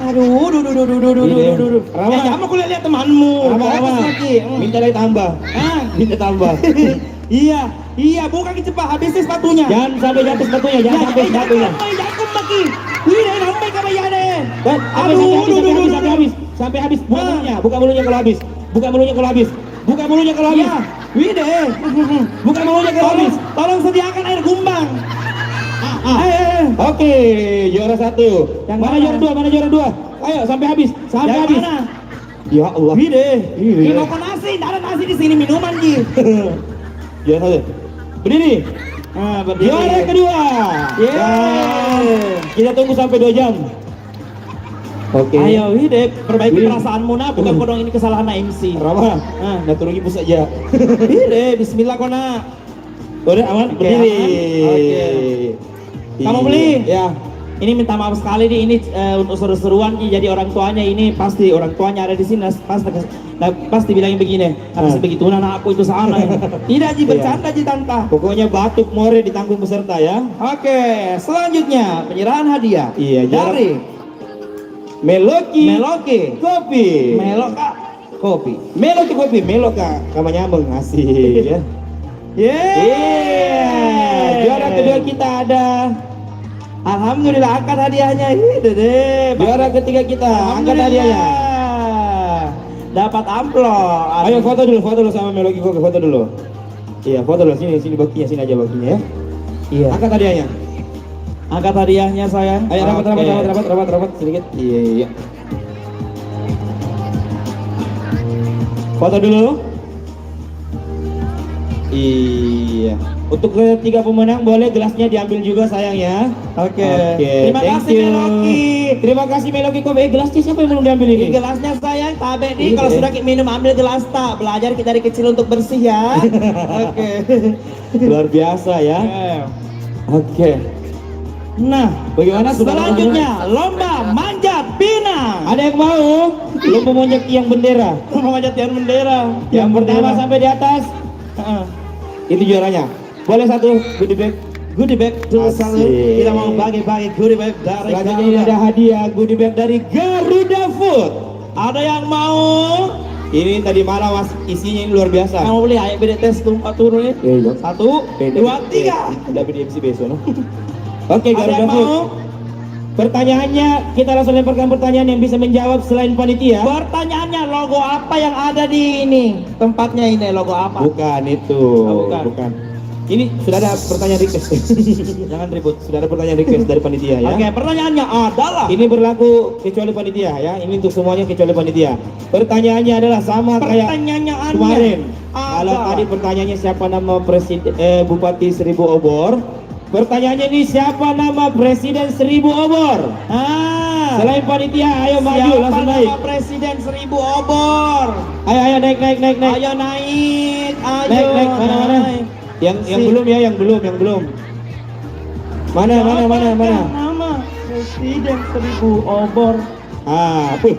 Aduh, duh. Rama. Ya, jangan aku lihat temanmu. Rama. Bagus lagi. Minta lagi tambah. Ah, Minta tambah. iya, bukan cepat habis sepatunya. Jangan sampai jatuh sepatunya, jangan sampai sepatunya. Jangan maki. Ini nampai kabayane. Dan sampai habis. Sampai habis. Buka mulutnya, buka mulutnya kalau habis. Buka mulutnya kalau habis. Buka mulutnya kalau habis. Ya, Wide. Buka mulutnya kalau habis. Tolong sediakan air gumbang. Oke, juara satu. Yang Mana mana? juara dua? Mana juara dua? Ayo sampai habis. Sampai Yang habis. mana? Ya Allah. Wide. Wide. Ini mau nasi, tidak ada nasi di sini minuman Ji. Juara satu. Berdiri. Ah, berdiri. Juara kedua. Yeay. Dan kita tunggu sampai 2 jam. Oke. Ayo Wide, perbaiki Wide. perasaanmu nah, bukan kodong ini kesalahan MC. Rama. Ah. Nah, turun ibu saja. Wide, bismillah kona. Udah aman? Oke, Berdiri. aman. Oke. Kamu beli? Ya. Ini minta maaf sekali nih, ini untuk seru-seruan Ji. Jadi orang tuanya ini pasti orang tuanya ada di sini pasti bilangin begini, habis begitu anak aku itu sana. Tidak Ji, bercanda Ji Tanta. Pokoknya batuk more ditanggung peserta ya. Oke, selanjutnya penyerahan hadiah. Iya, dari Meloki. Meloki Kopi. Meloka Kopi. Meloki kopi. Meloka. Kamu nyambung asik ya. Yeay. Juara kedua kita ada. Alhamdulillah angkat hadiahnya. Dede. Juara ketiga kita angkat hadiahnya. Dapat amplop. Ayo foto dulu sama Meloki kopi, foto dulu. Iya, foto dulu sini bakinya, sini aja bakinya ya. Iya. Angkat hadiahnya. Angkat hadiahnya sayang. Ayo Oke. rapat sedikit. Iya. Foto dulu. Iya. Untuk ketiga pemenang boleh gelasnya diambil juga sayang ya. Oke. Terima Terima kasih Meloki. Terima kasih Meloki kopi. Gelasnya siapa yang belum diambil ini? Ini gelasnya sayang, tabe nih Iya, kalau ya. sudah minum ambil gelas tak. Belajar kita dari kecil untuk bersih ya. Oke. Luar biasa ya. Oke. Nah, Bagaimana selanjutnya lomba manjat pinang. Ada yang mau? Lomba manjat tiang bendera. Manjat tiang bendera. Yang pertama sampai di atas. Heeh. Itu juaranya. Boleh satu goodie bag. Goodie bag dulu Asik. selalu. Kita mau bagi-bagi goodie bag dari Selanjutnya ini ada Garuda. hadiah goodie bag dari Garuda Food. Ada yang mau? Ini tadi malam isinya ini luar biasa. Yang mau beli ayo beda tes tumpah turun ya. Iya. 1, 2, 3. Udah beli MC besok no? Oke, Ada Garuda yang Food. mau? Pertanyaannya kita langsung lemparkan pertanyaan yang bisa menjawab selain panitia. Pertanyaannya logo apa yang ada di ini? Tempatnya ini logo apa? Bukan itu. Oh, bukan. Ini sudah ada pertanyaan request. Jangan ribut. Sudah ada pertanyaan request dari panitia ya. Oke, pertanyaannya adalah Ini berlaku kecuali panitia ya. Ini untuk semuanya kecuali panitia. Pertanyaannya adalah sama kayak pertanyaannya kemarin. ada. Kalau tadi pertanyaannya siapa nama presiden Bupati Seribu Obor? Pertanyaannya ini siapa nama Presiden Seribu Obor? Selain panitia, ayo maju siapa langsung nama naik. Presiden 1000 obor? Ayo naik. Ayo naik, ayo Naik mana. Yang belum ya, yang belum. Mana. Nama. Presiden 1000 obor. Wih.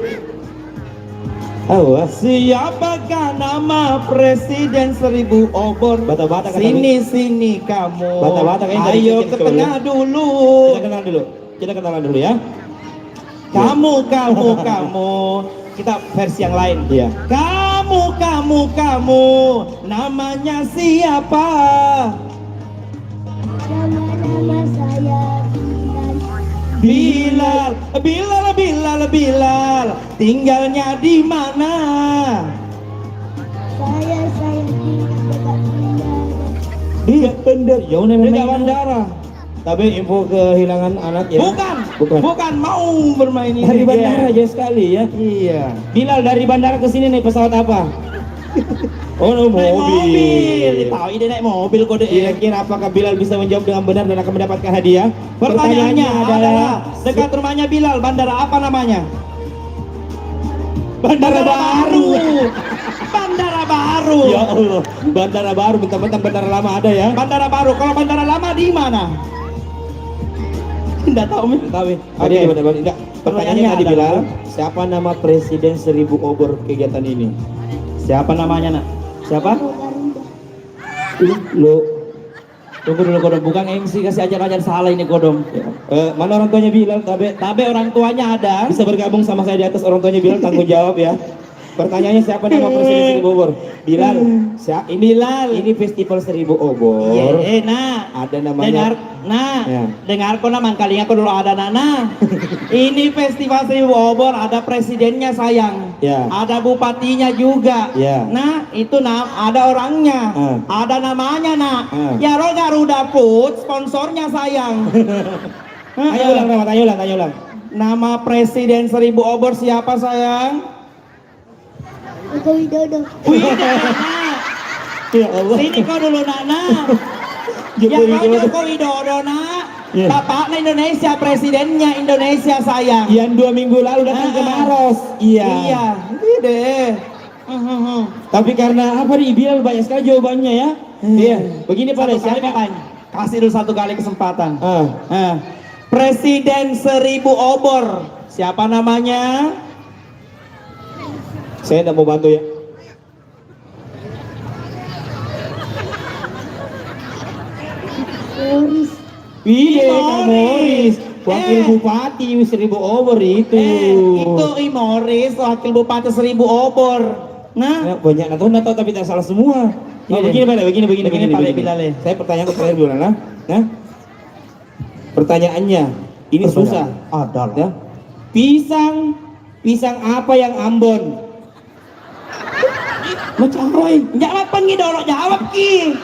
Awas. Siapakah nama Presiden 1000 obor? Bata-bata kata Sini kamu. Bata-bata kayaknya dari Ayo Cicin ke coba tengah ya. dulu. Kita kenalan dulu ya. Kamu. Kita versi yang lain. Iya. Kamu. Namanya siapa? Nama saya Bilal. Bilal. Tinggalnya di mana? Saya dekat Iya bener. Ya udah Dekat bandara. Tapi info kehilangan anak ya. Bukan mau bermain ini. Dari bandara aja sekali ya. Iya. Bilal dari bandara ke sini naik pesawat apa? Oh, Naik mobil. Tahu ide naik mobil kode. Kira-kira apakah Bilal bisa menjawab dengan benar dan akan mendapatkan hadiah? Pertanyaannya adalah dekat rumahnya Bilal, bandara apa namanya? Bandara Baru. Bandara Baru. Ya Allah, bandara baru, mentang-mentang bandara lama ada ya. Bandara Baru. Kalau bandara lama di mana? Enggak tahu, Mi. Tahu. Ada di bandara baru. Enggak. Pertanyaannya tadi adalah, Bilal, siapa nama Presiden 1000 obor kegiatan ini? siapa namanya, Nak? Siapa? Lo. Tunggu dulu Godom, bukan MC kasih ajar-ajar salah ini Godom. Mana orang tuanya Bilal? Tapi orang tuanya ada. Bisa bergabung sama saya di atas orang tuanya Bilal, tanggung jawab ya. Pertanyaannya siapa nama Presiden 1000 obor? Bilal. Bilal. Ini festival 1000 obor. Nah. Ada namanya. Ya. Dengar kok nama kalinya kok dulu ada Nana. Ini festival 1000 obor, ada presidennya sayang. Ya. Ada bupatinya juga. Ya. Nah, itu ada orangnya. Ada namanya, Nak. Ya Roh Garuda Food, sponsornya sayang. Ayo ulang, Rahmat, ayo ulang. Nama presiden 1000 obor siapa sayang? Joko Widodo. Ya Allah. Sini kau dulu Nana. Joko Widodo. Joko Widodo Nak. Ya. Bapaknya Indonesia, presidennya Indonesia sayang. Yang 2 minggu lalu datang ke Maros. Iya. Deh. Tapi karena apa nih Bilal banyak sekali jawabannya ya. Iya. Begini Pak, siapa? Kasih dulu satu kali kesempatan. Ah. Presiden 1000 obor. Siapa namanya? Saya tidak mau bantu ya. Boris. Iya, Kang Morris. Morris. Wakil Bupati 1000 obor itu. Itu Morris, wakil bupati 1000 obor. Ya, banyak tahu tapi tak salah semua. Iya, Begini Pak, begini. Pak Bilal. Saya pertanyaan ke terakhir dulu nah. Pertanyaannya ini susah. Ada Ya. Pisang apa yang Ambon? Macam Roy, jawab pengi dulu, jawab ki.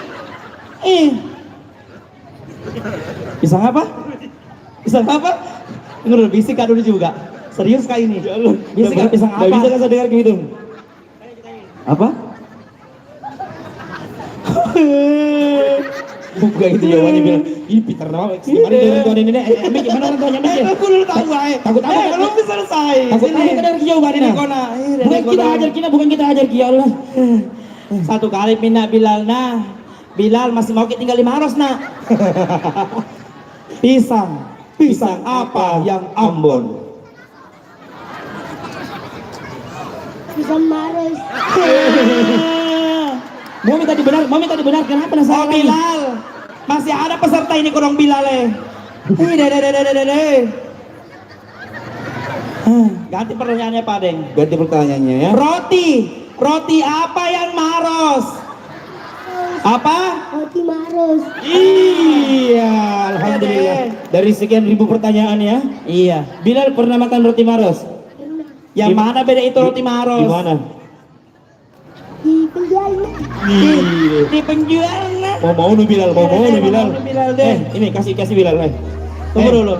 Pisang apa? Dengar dulu, bisik kak dulu juga. Serius kali ini. Bisik kak pisang apa? Nggak bisa kan saya dengar gitu. Apa? Bukan itu jawabannya bilang. Ih, Peter nama gimana dia orang tuanya ini? Ambil gimana orang tuanya ambil? Aku dulu tahu Takut apa? Belum bisa selesai. Takut apa kita dari jawabannya? Ini kona. Bukan kita ajar ya Allah. Satu kali pindah Bilal nah. Bilal masih mau tinggal di Maros nak. Pisang apa yang Ambon? Bisa Maros. Mau minta dibenar, kenapa Oh penasaran lagi? Bilal, masih ada peserta ini kurang Bilal Ganti pertanyaannya Pak Deng. Ganti pertanyaannya ya. Roti apa yang Maros? Apa? Roti Maros. Iya, alhamdulillah. Dari sekian ribu pertanyaan ya. Iya. Bilal pernah makan roti Maros? Yang mana beda itu roti Maros? Di mana? Di penjual. Di penjual nah. Mau nih Bilal, mau nih Bilal. Bilal deh. Ini kasih Bilal. Tunggu dulu.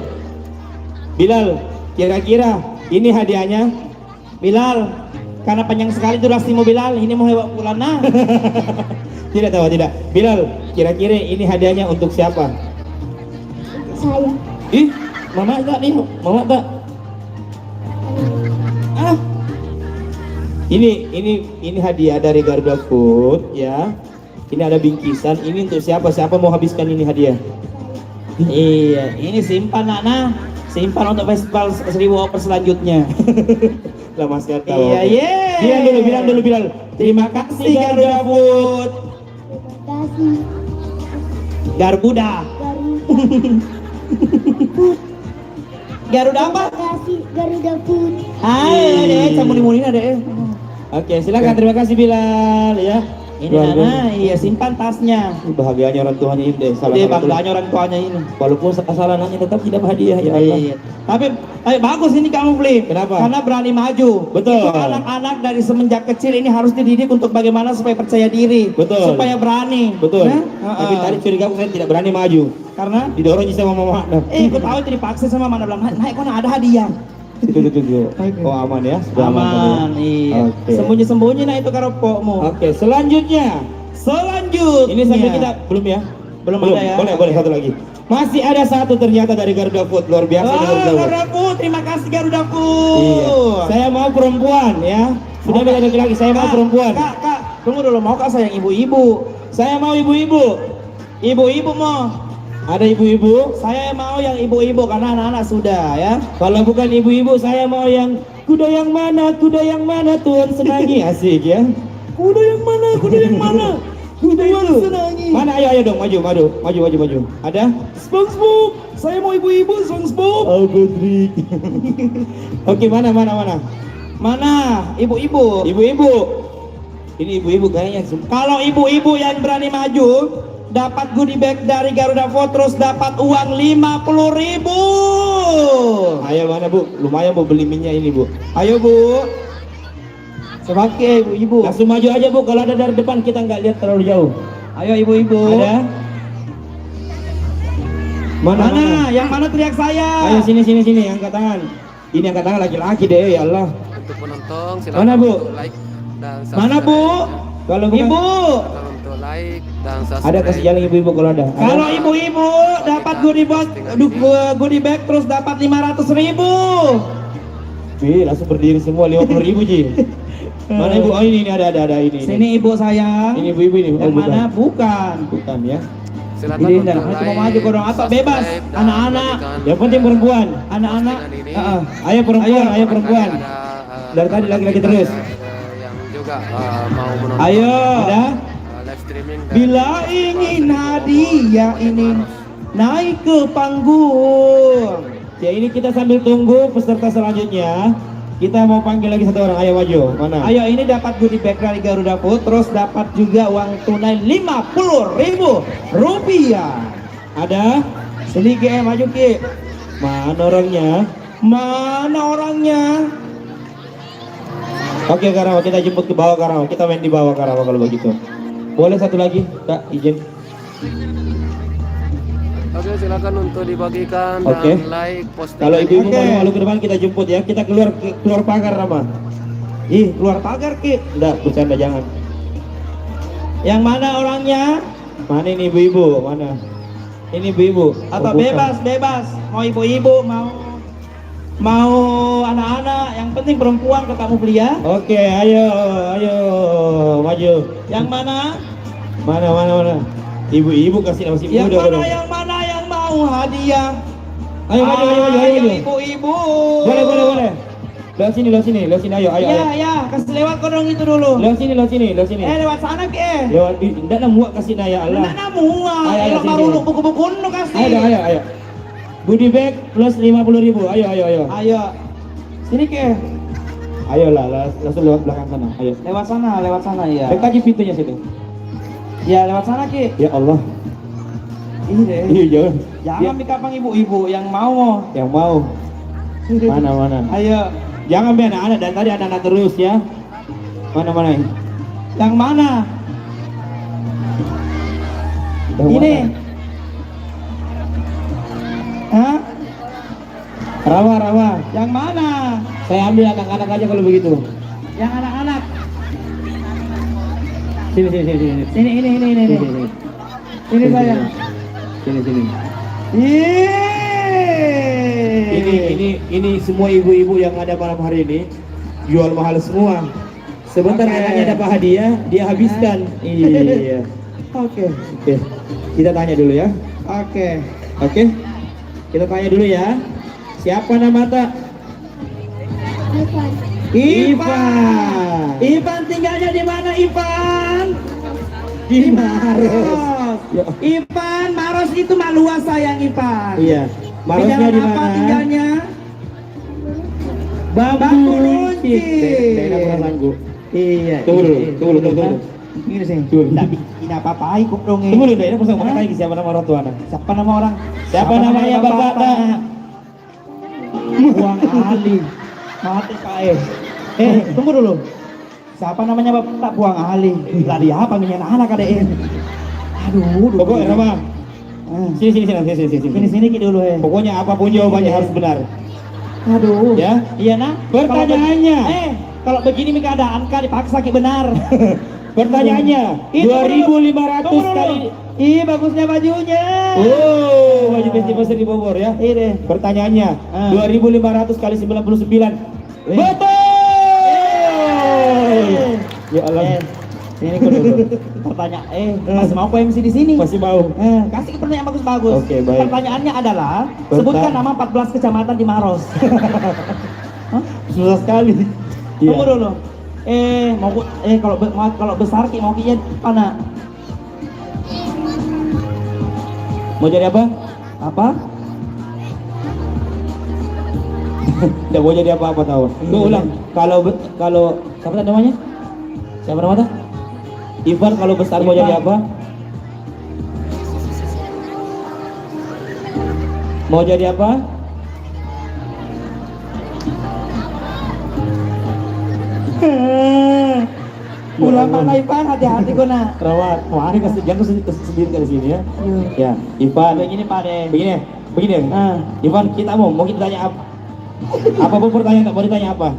Bilal, kira-kira ini hadiahnya? Bilal, karena panjang sekali durasimu Bilal, ini mau hewan pulang nah. Tidak. Bilal, kira-kira ini hadiahnya untuk siapa? Saya. Ih, mama tak nih, mama tak. Ini hadiah dari Garuda Food ya. Ini ada bingkisan. Ini untuk siapa? Siapa mau habiskan ini hadiah? Iya, ini simpan Nana. Simpan untuk festival 1000 Over selanjutnya. Lah Mas Kata. Iya, iya. Bilang dulu Bilal. Terima kasih Garuda Food. Terima kasih. Garuda. Garuda apa? Terima kasih Garuda Food. Hai, deh, muni-muni deh. Oke, silakan terima kasih Bilal ya. Ini Nana, iya simpan tasnya. Bahagianya orang tuanya ini deh. Dia bangganya orang tuanya ini. Walaupun kesalahannya tetap tidak hadiah ya Allah. Iya. Tapi bagus ini kamu beli. Kenapa? Karena berani maju. Betul. Itu anak-anak dari semenjak kecil ini harus dididik untuk bagaimana supaya percaya diri. Betul. Supaya berani. Betul. Nah, Tapi tadi curiga aku saya tidak berani maju. karena Didorong sama mama. aku tahu itu dipaksa sama mana bilang naik kok ada hadiah. Itu. Oh aman ya. Sudah Aman, iya. Oke. Sembunyi-sembunyi nah itu karopokmu. Oke, selanjutnya. Selanjutnya. Ini sampai kita belum ya? Belum ada ya? Boleh satu lagi. Masih ada satu ternyata dari Garuda Food luar biasa. Garuda Food, terima kasih Garuda Food. Iya. Saya mau perempuan ya. Sudah beda laki-laki, saya mau perempuan. Kak, tunggu dulu, mau kak saya yang ibu-ibu? Saya mau ibu-ibu. Ibu-ibu mau? Ada ibu-ibu? Saya mau yang ibu-ibu karena anak-anak sudah ya. Kalau bukan ibu-ibu, saya mau yang kuda yang mana Tuhan senangi. Asik ya. Kuda yang mana Tuhan senangi. Mana ayo dong maju. Ada? SpongeBob. Saya mau ibu-ibu SpongeBob. Oh, Patrick. Oke, mana? Mana? Ibu-ibu. Ibu-ibu. Ini ibu-ibu kayaknya. Kalau ibu-ibu yang berani maju, dapat goodie bag dari Garuda Food, terus dapat uang 50.000. Ayo mana Bu? Lumayan Bu beli minyak ini Bu. Ayo Bu. Sebagai ibu-ibu. Langsung maju aja Bu. Kalau ada dari depan kita nggak lihat terlalu jauh. Ayo ibu-ibu. Ada? Mana? Yang mana teriak saya? Ayo sini angkat tangan. Ini angkat tangan laki-laki deh ya Allah. Untuk penonton silakan Mana, Bu? untuk like dan subscribe. Mana Bu? Kalau bukan, Ibu. Silakan untuk like dan subscribe. ada kasih jalan ibu-ibu kalau ada. Kalau ibu-ibu dapat goodie bag terus dapat 500.000. Wih, langsung berdiri semua 50.000 Ji. Mana ibu? Oh ini ada ini. Sini ibu sayang. Ini ibu-ibu ini. Yang mana? Bukan. Bukan ya. Silakan Ini untuk jangan like, cuma maju kodong atau bebas. subscribe, dan Anak-anak. bagikan Yang penting perempuan. Anak-anak. postingan ini. Ayo perempuan. Barangkali ada, Dari tadi laki-laki terus. yang juga mau menonton Ayo. Ada? live streaming dan Bila ingin hadiah ini naik ke panggung. Ya ini kita sambil tunggu peserta selanjutnya. Kita mau panggil lagi satu orang. Ayo maju. Mana? Ayo ini dapat goodie bag dari Garuda Food, terus dapat juga uang tunai 50.000 rupiah. Ada? Sini Ki, maju Ki. Mana orangnya? Mana orangnya? Oke Karawa, kita jemput ke bawah Karawa. Kita main di bawah Karawa kalau begitu. Boleh satu lagi, Kak, izin. Oke, silakan untuk dibagikan Oke. dan like postingan. Kalau ibu-ibu Oke. malu-malu ke depan kita jemput ya. Kita keluar pagar Rama. Ih, keluar pagar Ki. Enggak, bercanda jangan. Yang mana orangnya? Mana ini ibu-ibu? Mana? Ini ibu-ibu. Atau Oh, bukan. bebas. Mau ibu-ibu, mau anak-anak, yang penting perempuan ke kamu beli ya. Oke, ayo maju. Yang mana? Mana? Ibu-ibu kasih masih Yang muda dong. yang mana yang mau hadiah? Ayo maju. Ibu-ibu. Boleh. Lewat sini, ayo. Ya, kasih lewat kodong itu dulu. Lewat sini. Lewat sana Ki. Lewat, enggak nak muak kasih naya Allah. Nggak namuah. Ayo, Elok sini. baru lu buku-buku nu kasih. Ayo. Goodie bag plus 50.000. Ayo. Ayo. Sini Ki. Ayolah, langsung lewat belakang sana. Ayo. Lewat sana ya. Dekat aja pintunya situ. Ya, lewat sana Ki. Ya Allah. Ini deh. Iya, jangan. Jangan mikapang ibu-ibu yang mau. Yang mau. Mana? Ayo. Jangan be anak-anak dan tadi anak-anak terus ya. Mana? Yang mana? Yang Ini. mana? Hah? Rama. Yang mana? Saya ambil anak-anak aja kalau begitu. Yang anak-anak. Sini. Ini. Ini sayang. Sini. Ih. Ini semua ibu-ibu yang ada malam hari ini jual mahal semua. Sebentar Oke. anaknya dapat hadiah, dia habiskan. Iya. Oke. Kita tanya dulu ya. Oke. Oke. Kita tanya dulu ya. Siapa nama tak? Ivan. Ivan. Ivan tinggalnya di mana Ivan? Di Maros. Ivan, Maros itu mah luas sayang Ivan. Iya. Marosnya Jalan di apa mana? tinggalnya? Bambu Runcit. Daerah Perasanggu. Iya. Tunggu dulu. Ini sih. Tunggu. Tidak bikin apa-apa, ikut dong. Tunggu dulu, daerah Perasanggu. Mana lagi siapa nama orang tua anak? Siapa nama orang? Siapa namanya bapak? Buang Ali. Mati Pak tunggu dulu. Siapa namanya bapak Buang Ali? Tadi apa minyak anak ada Aduh, Pokoknya Rama. Sini. Sini dulu Pokoknya apapun jawabannya harus benar. Aduh. Ya? Iya nah. Pertanyaannya. Kalau begini keadaan kah dipaksa ki benar. Pertanyaannya. Itu 2.500 kali. Ih, bagusnya bajunya. Oh, baju festival seni Bogor ya. Iya deh. Pertanyaannya. 2.500 kali 99. Betul. Ya Allah. Ini dulu. Pertanyaan masih mau MC di sini? Masih mau. Kasih pertanyaan bagus-bagus. Oke, baik. Pertanyaannya adalah sebutkan nama 14 kecamatan di Maros. Susah sekali. Tunggu dulu. Kalau besar ki mau ki mana? Mau jadi apa? Apa? Tidak mau jadi apa-apa tahu. Tuh ulang. Kalau siapa namanya? Siapa namanya? Ivan kalau besar mau jadi apa? Mau jadi apa? Pulang mana Ivan? Hati-hati kau nak. Rawat. Wah, ini kasih jangan sendiri ke sini ya. Ya, Ivan. Begini Pak De. Begini. Ivan, kita mau kita tanya apa? Apapun pertanyaan tak mau ditanya apa?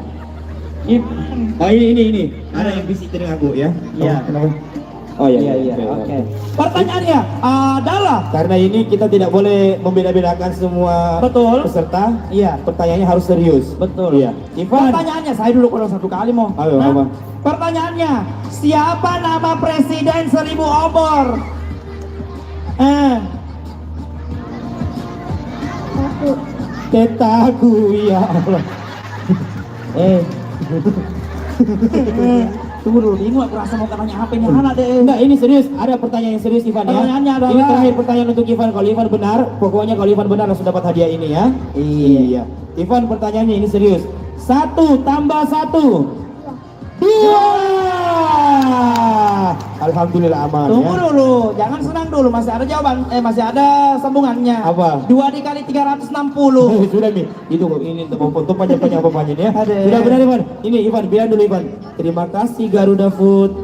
Oh ini. Ada yang bisik telingaku ya. Iya. Kenapa? Oh iya. Oke. Pertanyaannya adalah Karena ini kita tidak boleh membeda-bedakan semua betul. peserta. Iya. Pertanyaannya harus serius. Betul. Iya. Ivan. Pertanyaannya saya dulu kalau satu kali mau. Ayo, apa? Pertanyaannya, siapa nama presiden 1000 obor? Aku. Tetaku ya Allah. Tunggu dulu, bingung aku rasa mau tanya apa ini anak deh. Enggak, ini serius. Ada pertanyaan yang serius Ivan ya. Pertanyaannya adalah Ini terakhir pertanyaan untuk Ivan. Kalau Ivan benar, pokoknya kalau Ivan benar langsung dapat hadiah ini ya. Iya. Ivan pertanyaannya ini serius. 1 tambah 1 2. Alhamdulillah aman Tunggu ya. dulu, jangan senang dulu, masih ada jawaban, masih ada sambungannya. Apa? 2 dikali 360. Sudah Mi, itu ini untuk panjang-panjang apa ya. Ada. Sudah benar Ivan. Ini Ivan, bilang dulu Ivan. Terima kasih Garuda Food.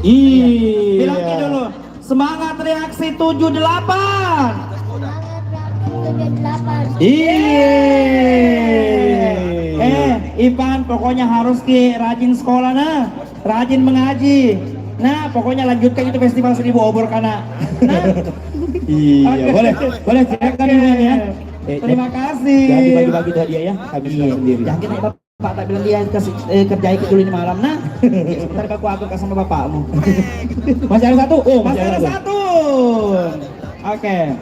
Iya. Bilang dulu, semangat reaksi 78. Semangat 78. Ivan pokoknya harus rajin sekolah nah, rajin mengaji. Nah, pokoknya lanjutkan itu festival 1000 obor kana. Nah. Iya, boleh silakan Ivan ya. Terima kasih. Jangan dibagi-bagi hadiah ya, habiskan sendiri. Jangan kita bapak tak bilang dia kasih kerjai ke dulu ini malam nah. Sebentar aku kasih sama bapakmu. Masih ada satu? Oh, Masih ada satu. Oke.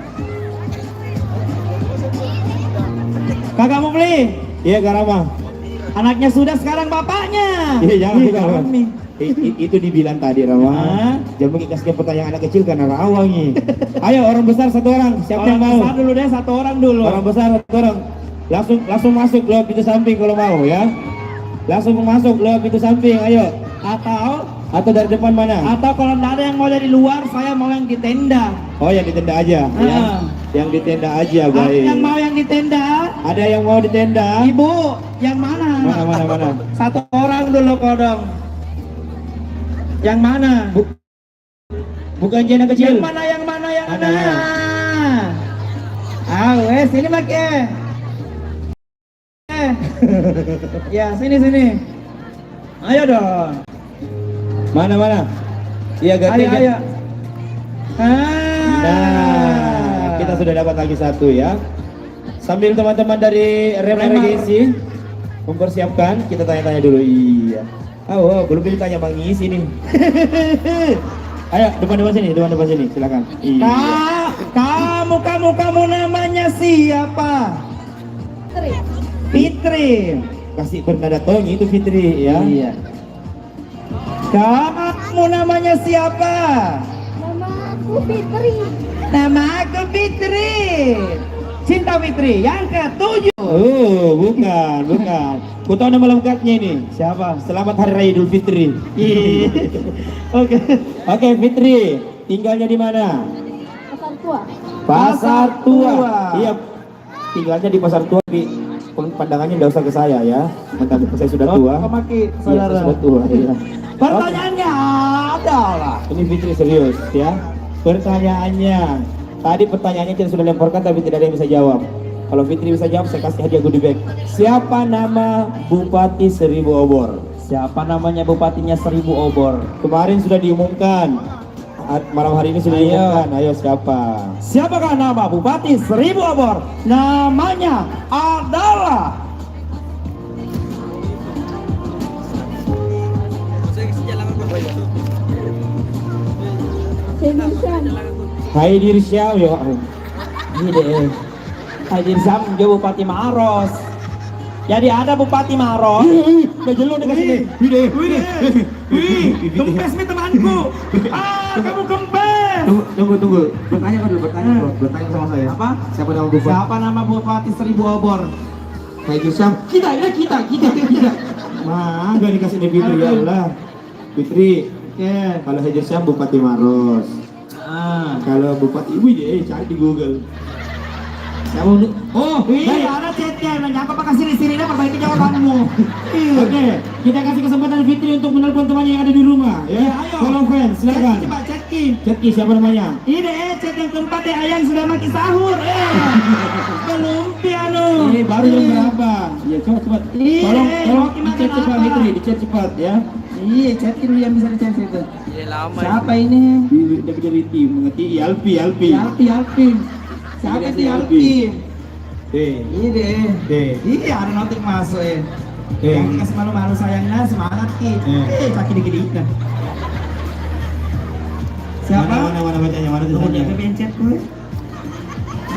Kakak mau beli? Iya, Garama. Anaknya sudah, sekarang bapaknya. Iya, jangan Ih, bukan. kami. Itu dibilang tadi Rama. Jangan kasih pertanyaan anak kecil karena rawang nih. Ayo orang besar satu orang, siapa yang mau? Besar dulu deh, satu orang dulu. Orang besar satu orang. Langsung masuk lewat pintu samping kalau mau ya. Langsung masuk lewat pintu samping, ayo. Atau dari depan mana? Atau kalau nggak ada yang mau dari luar, saya mau yang di tenda. Oh, yang di tenda aja. Ya. Yang di tenda aja, baik. Yang mau yang di tenda? Ada yang mau di tenda? Ibu, yang mana? Mana? Satu orang dulu kodong. Yang mana? Bukan jana kecil. Yang mana? Yang mana? Mana? Sini lagi. Ya, sini. Ayo dong. Mana? Iya, ganti. Ayo. Nah, kita sudah dapat lagi satu ya. Sambil teman-teman dari Remar Agency mempersiapkan, kita tanya-tanya dulu. Iya. Belum ditanya Bang Is ini. Ayo depan sini, silakan. Iya. Kamu namanya siapa? Fitri. Kasih bernada tong itu Fitri ya. Iya. Kamu namanya siapa? Nama aku Fitri. Nama aku Fitri. Cinta Fitri yang ke-7. Oh, bukan. Ku tahu nama lengkapnya ini. Siapa? Selamat Hari Raya Idul Fitri. Iya. Oke. Oke, Fitri, tinggalnya di mana? Pasar tua. Pasar Tua. Tua. Iya, tinggalnya di Pasar Tua. Tapi pandangannya tidak usah ke saya ya. Mentang saya sudah tua. Oh, Maki, Iya, saudara. saya sudah tua. Iya. Pertanyaannya adalah Ini Fitri serius ya. Pertanyaannya, tadi pertanyaannya kita sudah lemparkan tapi tidak ada yang bisa jawab. Kalau Fitri bisa jawab, saya kasih hadiah goodie bag. Siapa nama Bupati Seribu Obor? siapa namanya bupatinya 1000 Obor? Kemarin sudah diumumkan. Malam hari ini sudah Ayo. diumumkan. Ayo siapa? Siapakah nama bupati 1000 Obor? Namanya adalah Semisan. Haidir Syam ya. ini deh. Hadir Sam dia Bupati Maros. Jadi ada Bupati Maros. Udah jelo nih kasih. Wih, kempes nih temanku. Kamu kempes. Tunggu. Bertanya dulu, bertanya sama saya. Apa? Siapa nama Bupati? Siapa nama Bupati 1000 Obor? Haidir Syam. Kita. Mah, gak dikasih nih Fitri ya Allah. Fitri, Oke. kalau Haidir Syam Bupati Maros. Kalau Bupati Ibu ya cari di Google. Kamu Oh, ini ada chatnya. Nanya apa kasih sirinya perbaiki jawabanmu. Oke, kita kasih kesempatan Fitri untuk menelpon temannya yang ada di rumah ya. Iya, ayo. Tolong friends, silakan. Coba chatki. Cetki siapa namanya? Ini chat yang keempat ya Ayang sudah makin sahur. Belum piano. Ini baru yang berapa? Iya, cepat. Iya, Tolong gimana dicet cepat apa? Fitri, dicet cepat ya. Iya, chatki dulu yang bisa dichat itu. Iya lama. Siapa ini? Dari tim mengerti Alpi. Alpi. Siapa Ini sih Alpi. Alpi? Ini Iya, iya ada notik masuk ya. Yang kasih malu-malu sayangnya semangat ki. Caki dikit kan. Siapa? Mana bacanya? Mana Tunggu tulisannya? dia pencet gue.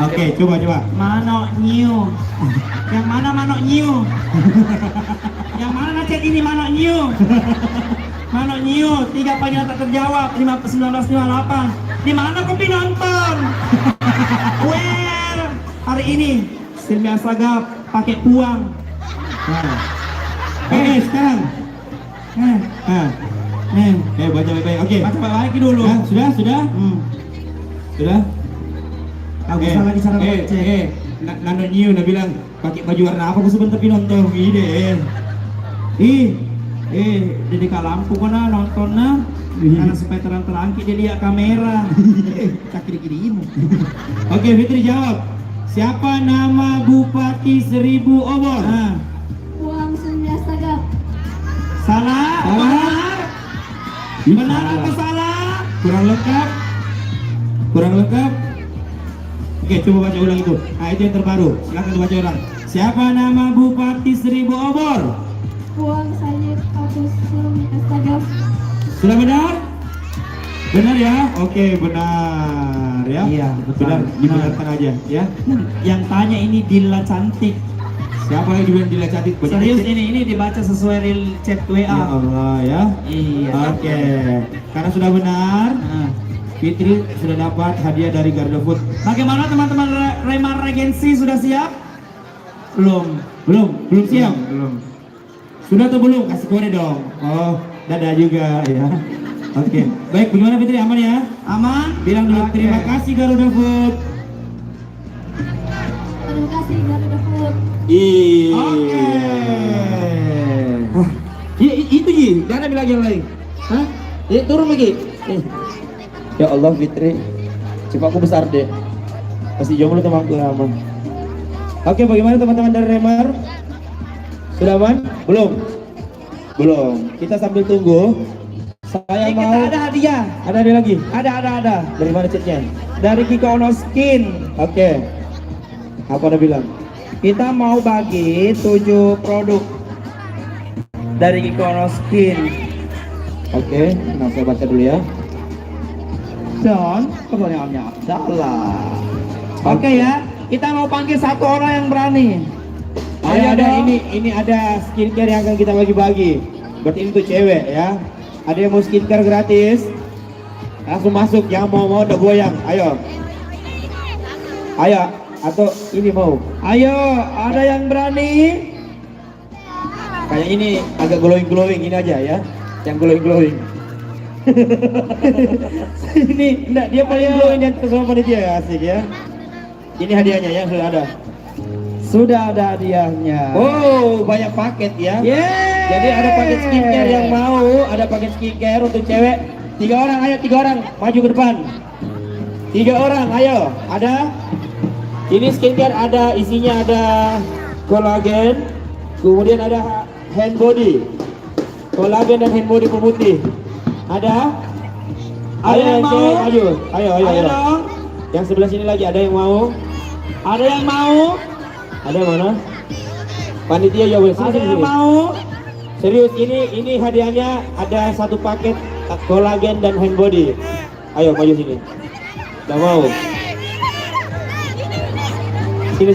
Oke, coba. Mano Nyiu. Yang mana Mano Nyiu? Yang mana chat ini Mano Nyiu? Mano Nyiu, 3 panggilan tak terjawab, 1958. Di mana kopi nonton? Well, hari ini Silvia Sagap pakai puang. Oke, sekarang. Baca baik-baik. Oke. Baca baik dulu. Sudah? Sudah? Aku salah di cara ngecek. Nano New udah bilang pakai baju warna apa? Aku sebentar nonton ide. Jadi kalau lampu kena nonton nah. Karena supaya terang-terang dia lihat kamera. Caki dikirimu. Oke, Fitri jawab. Siapa nama Bupati 1000 Obor? Uang Sunda Sagap. Salah? Benar apa salah? Kurang lengkap? Oke, coba baca ulang itu. Itu yang terbaru. Silakan dibaca ulang. Siapa nama Bupati 1000 Obor? Uang Sayed Agus Sunda Sagap. Sudah benar? Benar ya? Oke, benar ya. Iya, betul. Benar, dibenarkan aja ya. Yang tanya ini Dila cantik. Siapa yang dibilang Dila cantik? Banyak Serius chat. ini dibaca sesuai real chat WA. Ya Allah ya. Iya. Oke. Karena sudah benar, Fitri sudah dapat hadiah dari Garda Food. Bagaimana teman-teman Remar Regency sudah siap? Belum siap. Belum. Sudah atau belum? Kasih kode dong. Oh, dadah juga ya. Oke. Baik, bagaimana Fitri, aman ya? Aman? Bilang dulu Oke. terima kasih Garuda Food. Terima kasih Garuda Food. Oke. Itu Ji, jangan ambil lagi yang lain. Hah? Turun lagi. Ya Allah Fitri, coba aku besar deh. Kasih jomblo temanku aman. Oke, bagaimana teman-teman dari Remar? Sudah aman? Belum. Kita sambil tunggu. Saya Kita mau. ada hadiah. Ada hadiah lagi. Ada. Dari mana chatnya? Dari Kiko Ono Skin. Oke. Apa Anda bilang? Kita mau bagi 7 produk dari Kiko Ono Skin. Oke, nah saya baca dulu ya. Dan pertanyaannya adalah Oke ya, kita mau panggil satu orang yang berani. Ada dong. ini ada skincare yang akan kita bagi-bagi. Berarti ini tuh cewek ya. Ada yang mau skincare gratis? Langsung masuk, yang mau udah goyang. Ayo. Ayo, atau ini mau? Ayo, ada yang berani? Kayak ini agak glowing ini aja ya. Yang glowing. Ini enggak, dia paling glowing dan sama panitia ya, asik ya. Ini hadiahnya yang sudah ada. Sudah ada hadiahnya. Oh, banyak paket ya. Yeay. Jadi ada paket skincare yang mau, ada paket skincare untuk cewek. 3 orang, ayo 3 orang maju ke depan. 3 orang, ayo. Ada. Ini skincare ada isinya ada kolagen, kemudian ada hand body, kolagen dan hand body pemutih. Ada. Ada yang mau? cewek maju. Ayo. Ayo dong. Yang sebelah sini lagi ada yang mau? Ada yang mau? Ada yang mana? Panitia ya boleh. Ada yang mau? Serius, ini hadiahnya ada 1 paket kolagen dan hand body. Ayo maju sini. Gak mau. Sini.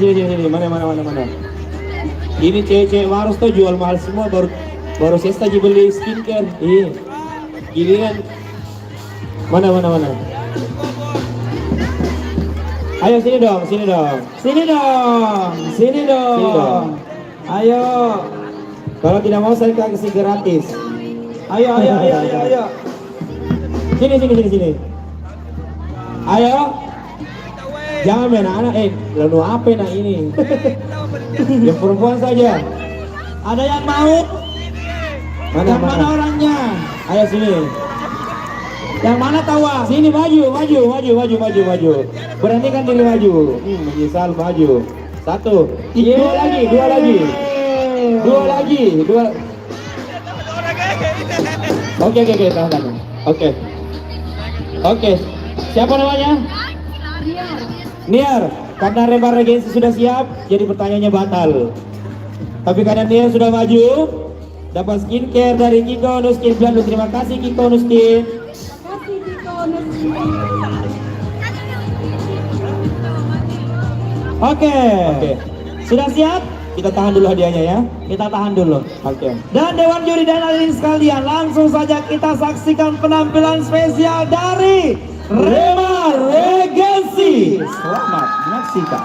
Mana. Ini cewek-cewek Maros tuh jual mahal semua, baru saya saja beli skincare. Iya. Giliran. Mana. Ayo sini dong. Sini dong. Ayo. Kalau tidak mau saya kasih gratis. Ayo. Sini. Ayo. Jangan main anak, lalu apa nak ini? Yang perempuan saja. Ada yang mau? Yang mana orangnya? Ayo sini. Yang mana tawa? Sini maju. Beranikan diri maju. Menyesal maju. 1. Dua lagi. Oke, tahan. Oke. Siapa namanya? Niar. Karena Remar Regensi sudah siap, jadi pertanyaannya batal. Tapi karena Niar sudah maju, dapat skincare dari Kiko Nuskin Blandu. Terima kasih Kiko Nuskin. Oke. Sudah siap? Kita tahan dulu hadiahnya ya. Kita tahan dulu. Oke. Dan Dewan Juri dan hadirin sekalian, langsung saja kita saksikan penampilan spesial dari Remar Regensi. Selamat menyaksikan.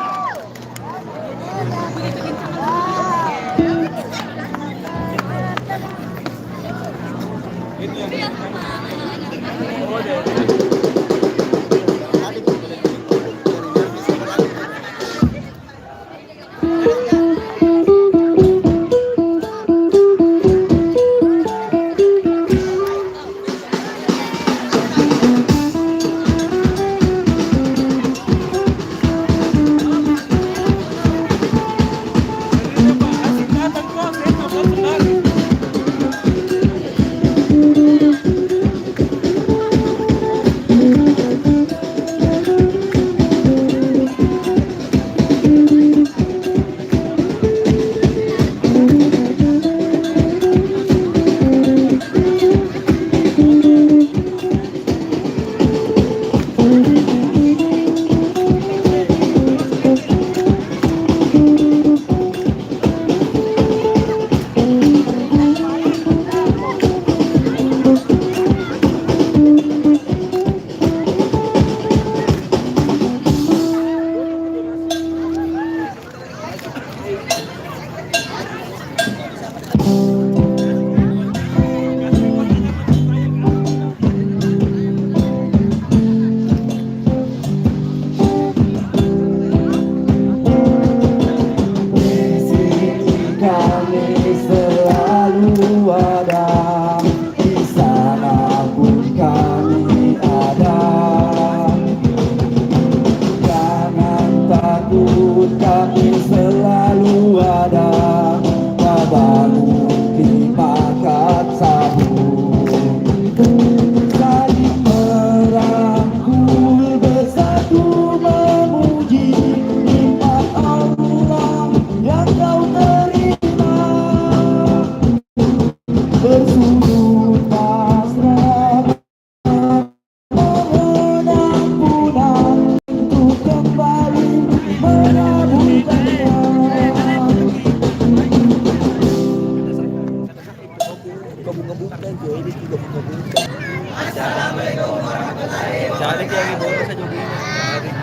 Cari kayak bonus aja begini. Cari.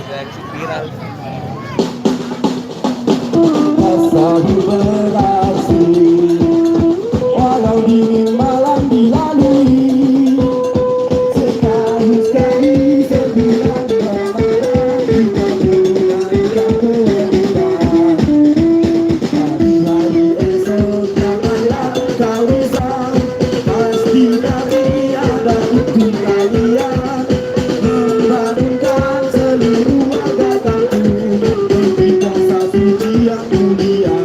Reaksi viral. Asahi beraksi, walau dingin malam dilalui. Sekali-sekali sembilan Ramadan kita menunaikan kewajiban. Hari-hari esok janganlah kau risau, pasti nanti ada itu kalian membangunkan seluruh warga kampung di puasa suci yang mulia.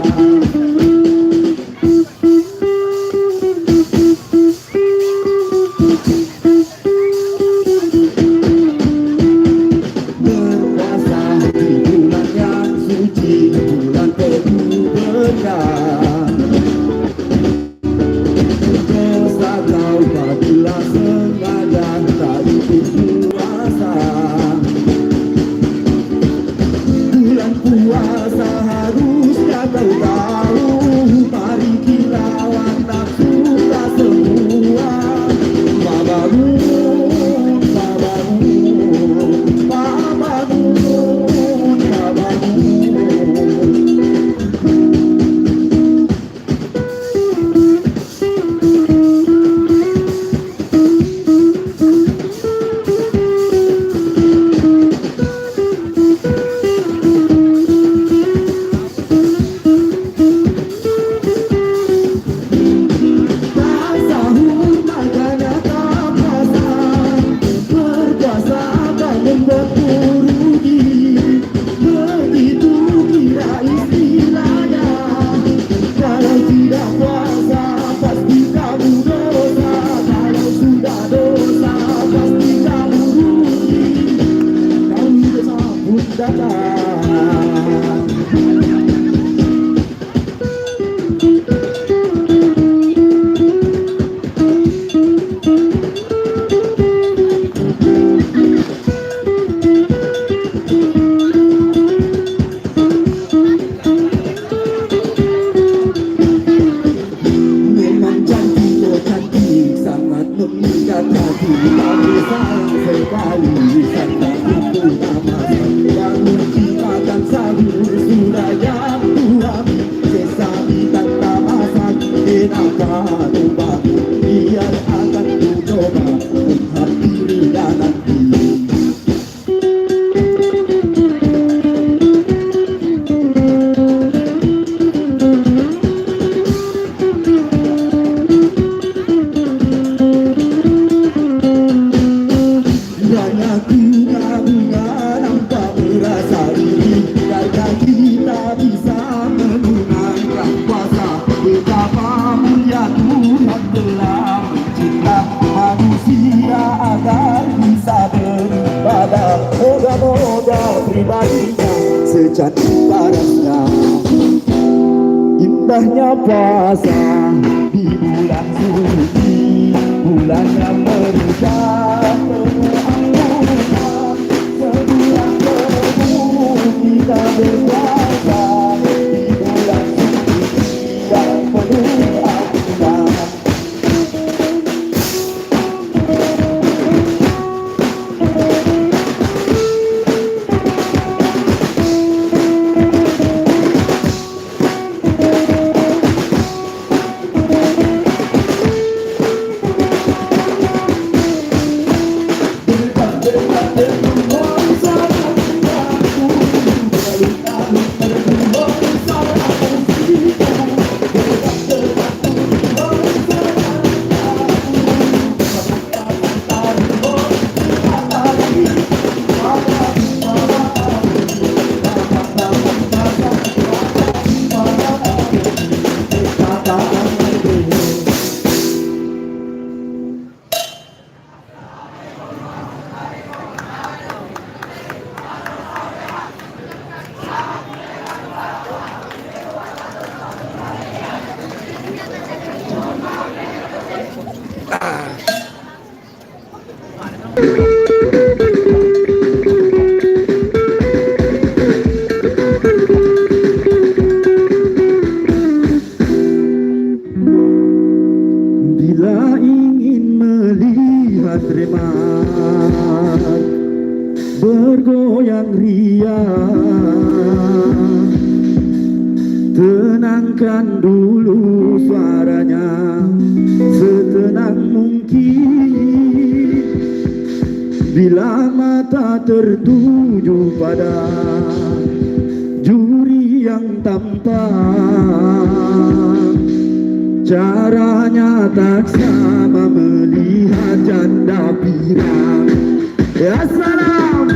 Berpuasa di bulan yang suci, bulan penuh berkah. Dosa kau apabila sengaja tak ikut puasa. Bulan puasa harusnya kau tahu, mari kita nafsu tak semua. Babangun, babangun, babangun, babangun. Tak sahur makanya tak puasa, berpuasa akan membuatmu rugi. Begitu kira istilahnya, kalau tidak puasa pasti kamu dosa. Kalau sudah dosa pasti kamu rugi. Kau sambut datang. Memang cantik, oh cantik, sangat memikat hati. Tapi sayang sekali, sangat utama. Bangun makan sahur, sudah jam 2. Sesami tanpa masak, kenapa lupa? Biar akan ku coba menghadiri dan nanti. Banyak bunga-bunga nampak merasa iri, karena kita bisa menunaikan puasa. Betapa mulia Tuhan telah mencipta manusia agar bisa beribadah. Moga-moga pribadinya secantik parasnya. Indahnya puasa di bulan suci, bulan yang meriah penuh anugerah. Sebulan penuh kita berpuasa di bulan suci yang penuh anugerah. Bila ingin melihat tremar bergoyang riang. Tenangkan dulu suaranya setenang mungkin. Bila mata tertuju pada juri yang tampan, caranya tak sama melihat janda pirang. Ya salam.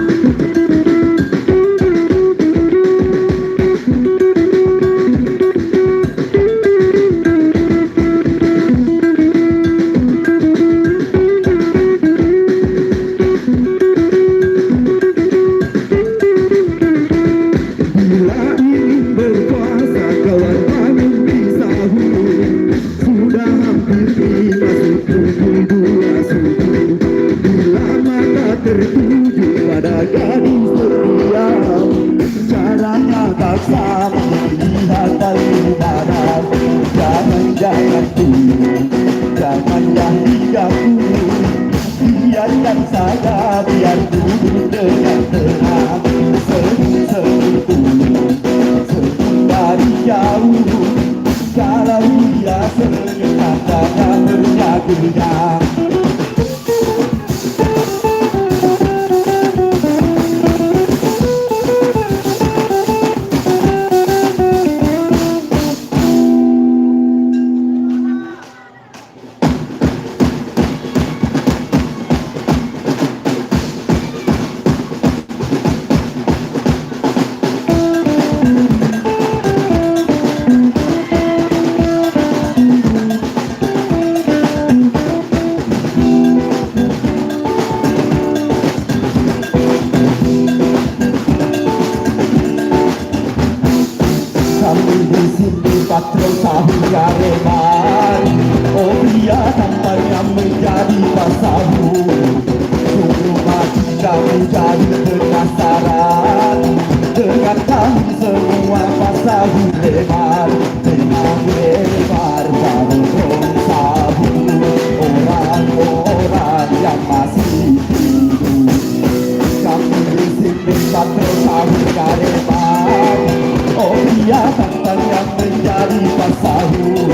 Bila ingin berkuasa kawan bangun di sahur, sudah hampir dimasuki pukul 2 subuh. Bila mata tertuju pada gadis terdiam, caranya tak sama melihat dari badan. Jangan tunggu, jangan diganggu, biarkan saja, biar duduk dengan tenang. Senyum dari jauh, kalau dia senyum tandanya berjaga-jaga. Kami di sini patrol sahur gareman. Oh dia tampaknya menjadi pasahur. Sungguh mati kami jadi penasaran dengan kami semua pasahur lebar. Memang lebar patrol sahur. Orang-orang yang masih hidup. Kami di sini patrol sahur gareman. Oh dia tantan yang menjadi pasahur.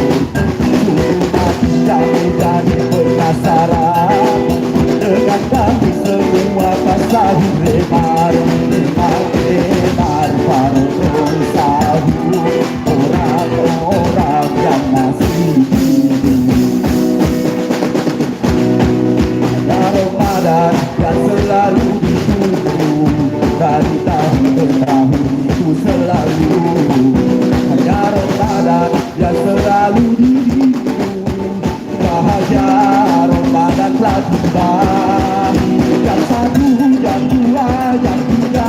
Cuma tidak menjadi penasaran dengan kami semua pasahur lebar. Memang lebar patrol sahur. Orang-orang yang masih hidup. Ada Ramadan yang selalu ditunggu dari tahun ke tahun. Selalu hanya Ramadan yang selalu dirimu. Bahagia Ramadan telah tiba. Yang satu, yang dua, yang tiga,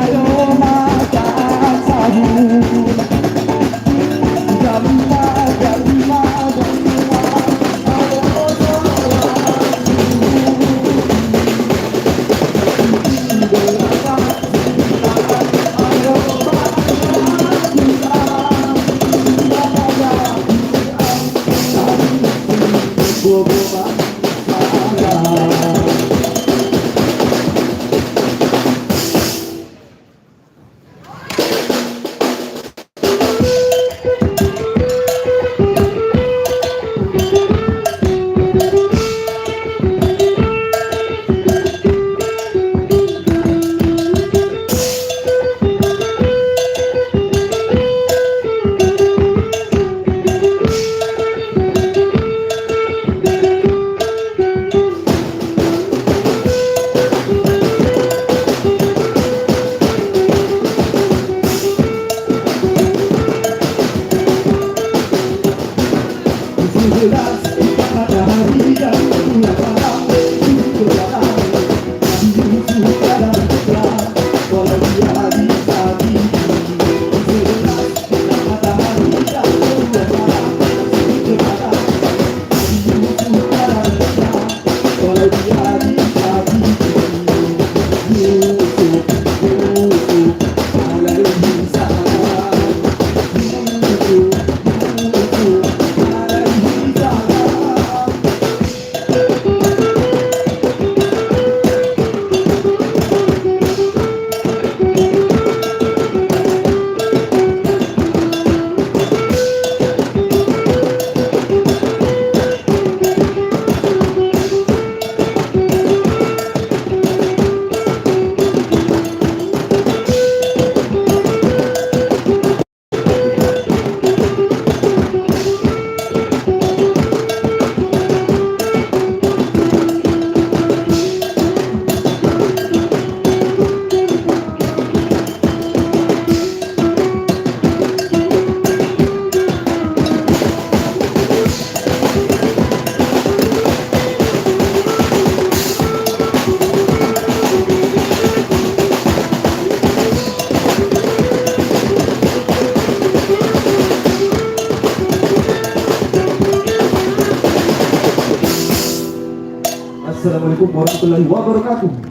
ayo makan sahur. Jam 4, jam 5, jam 6, ayo Assalamualaikum warahmatullahi wabarakatuh.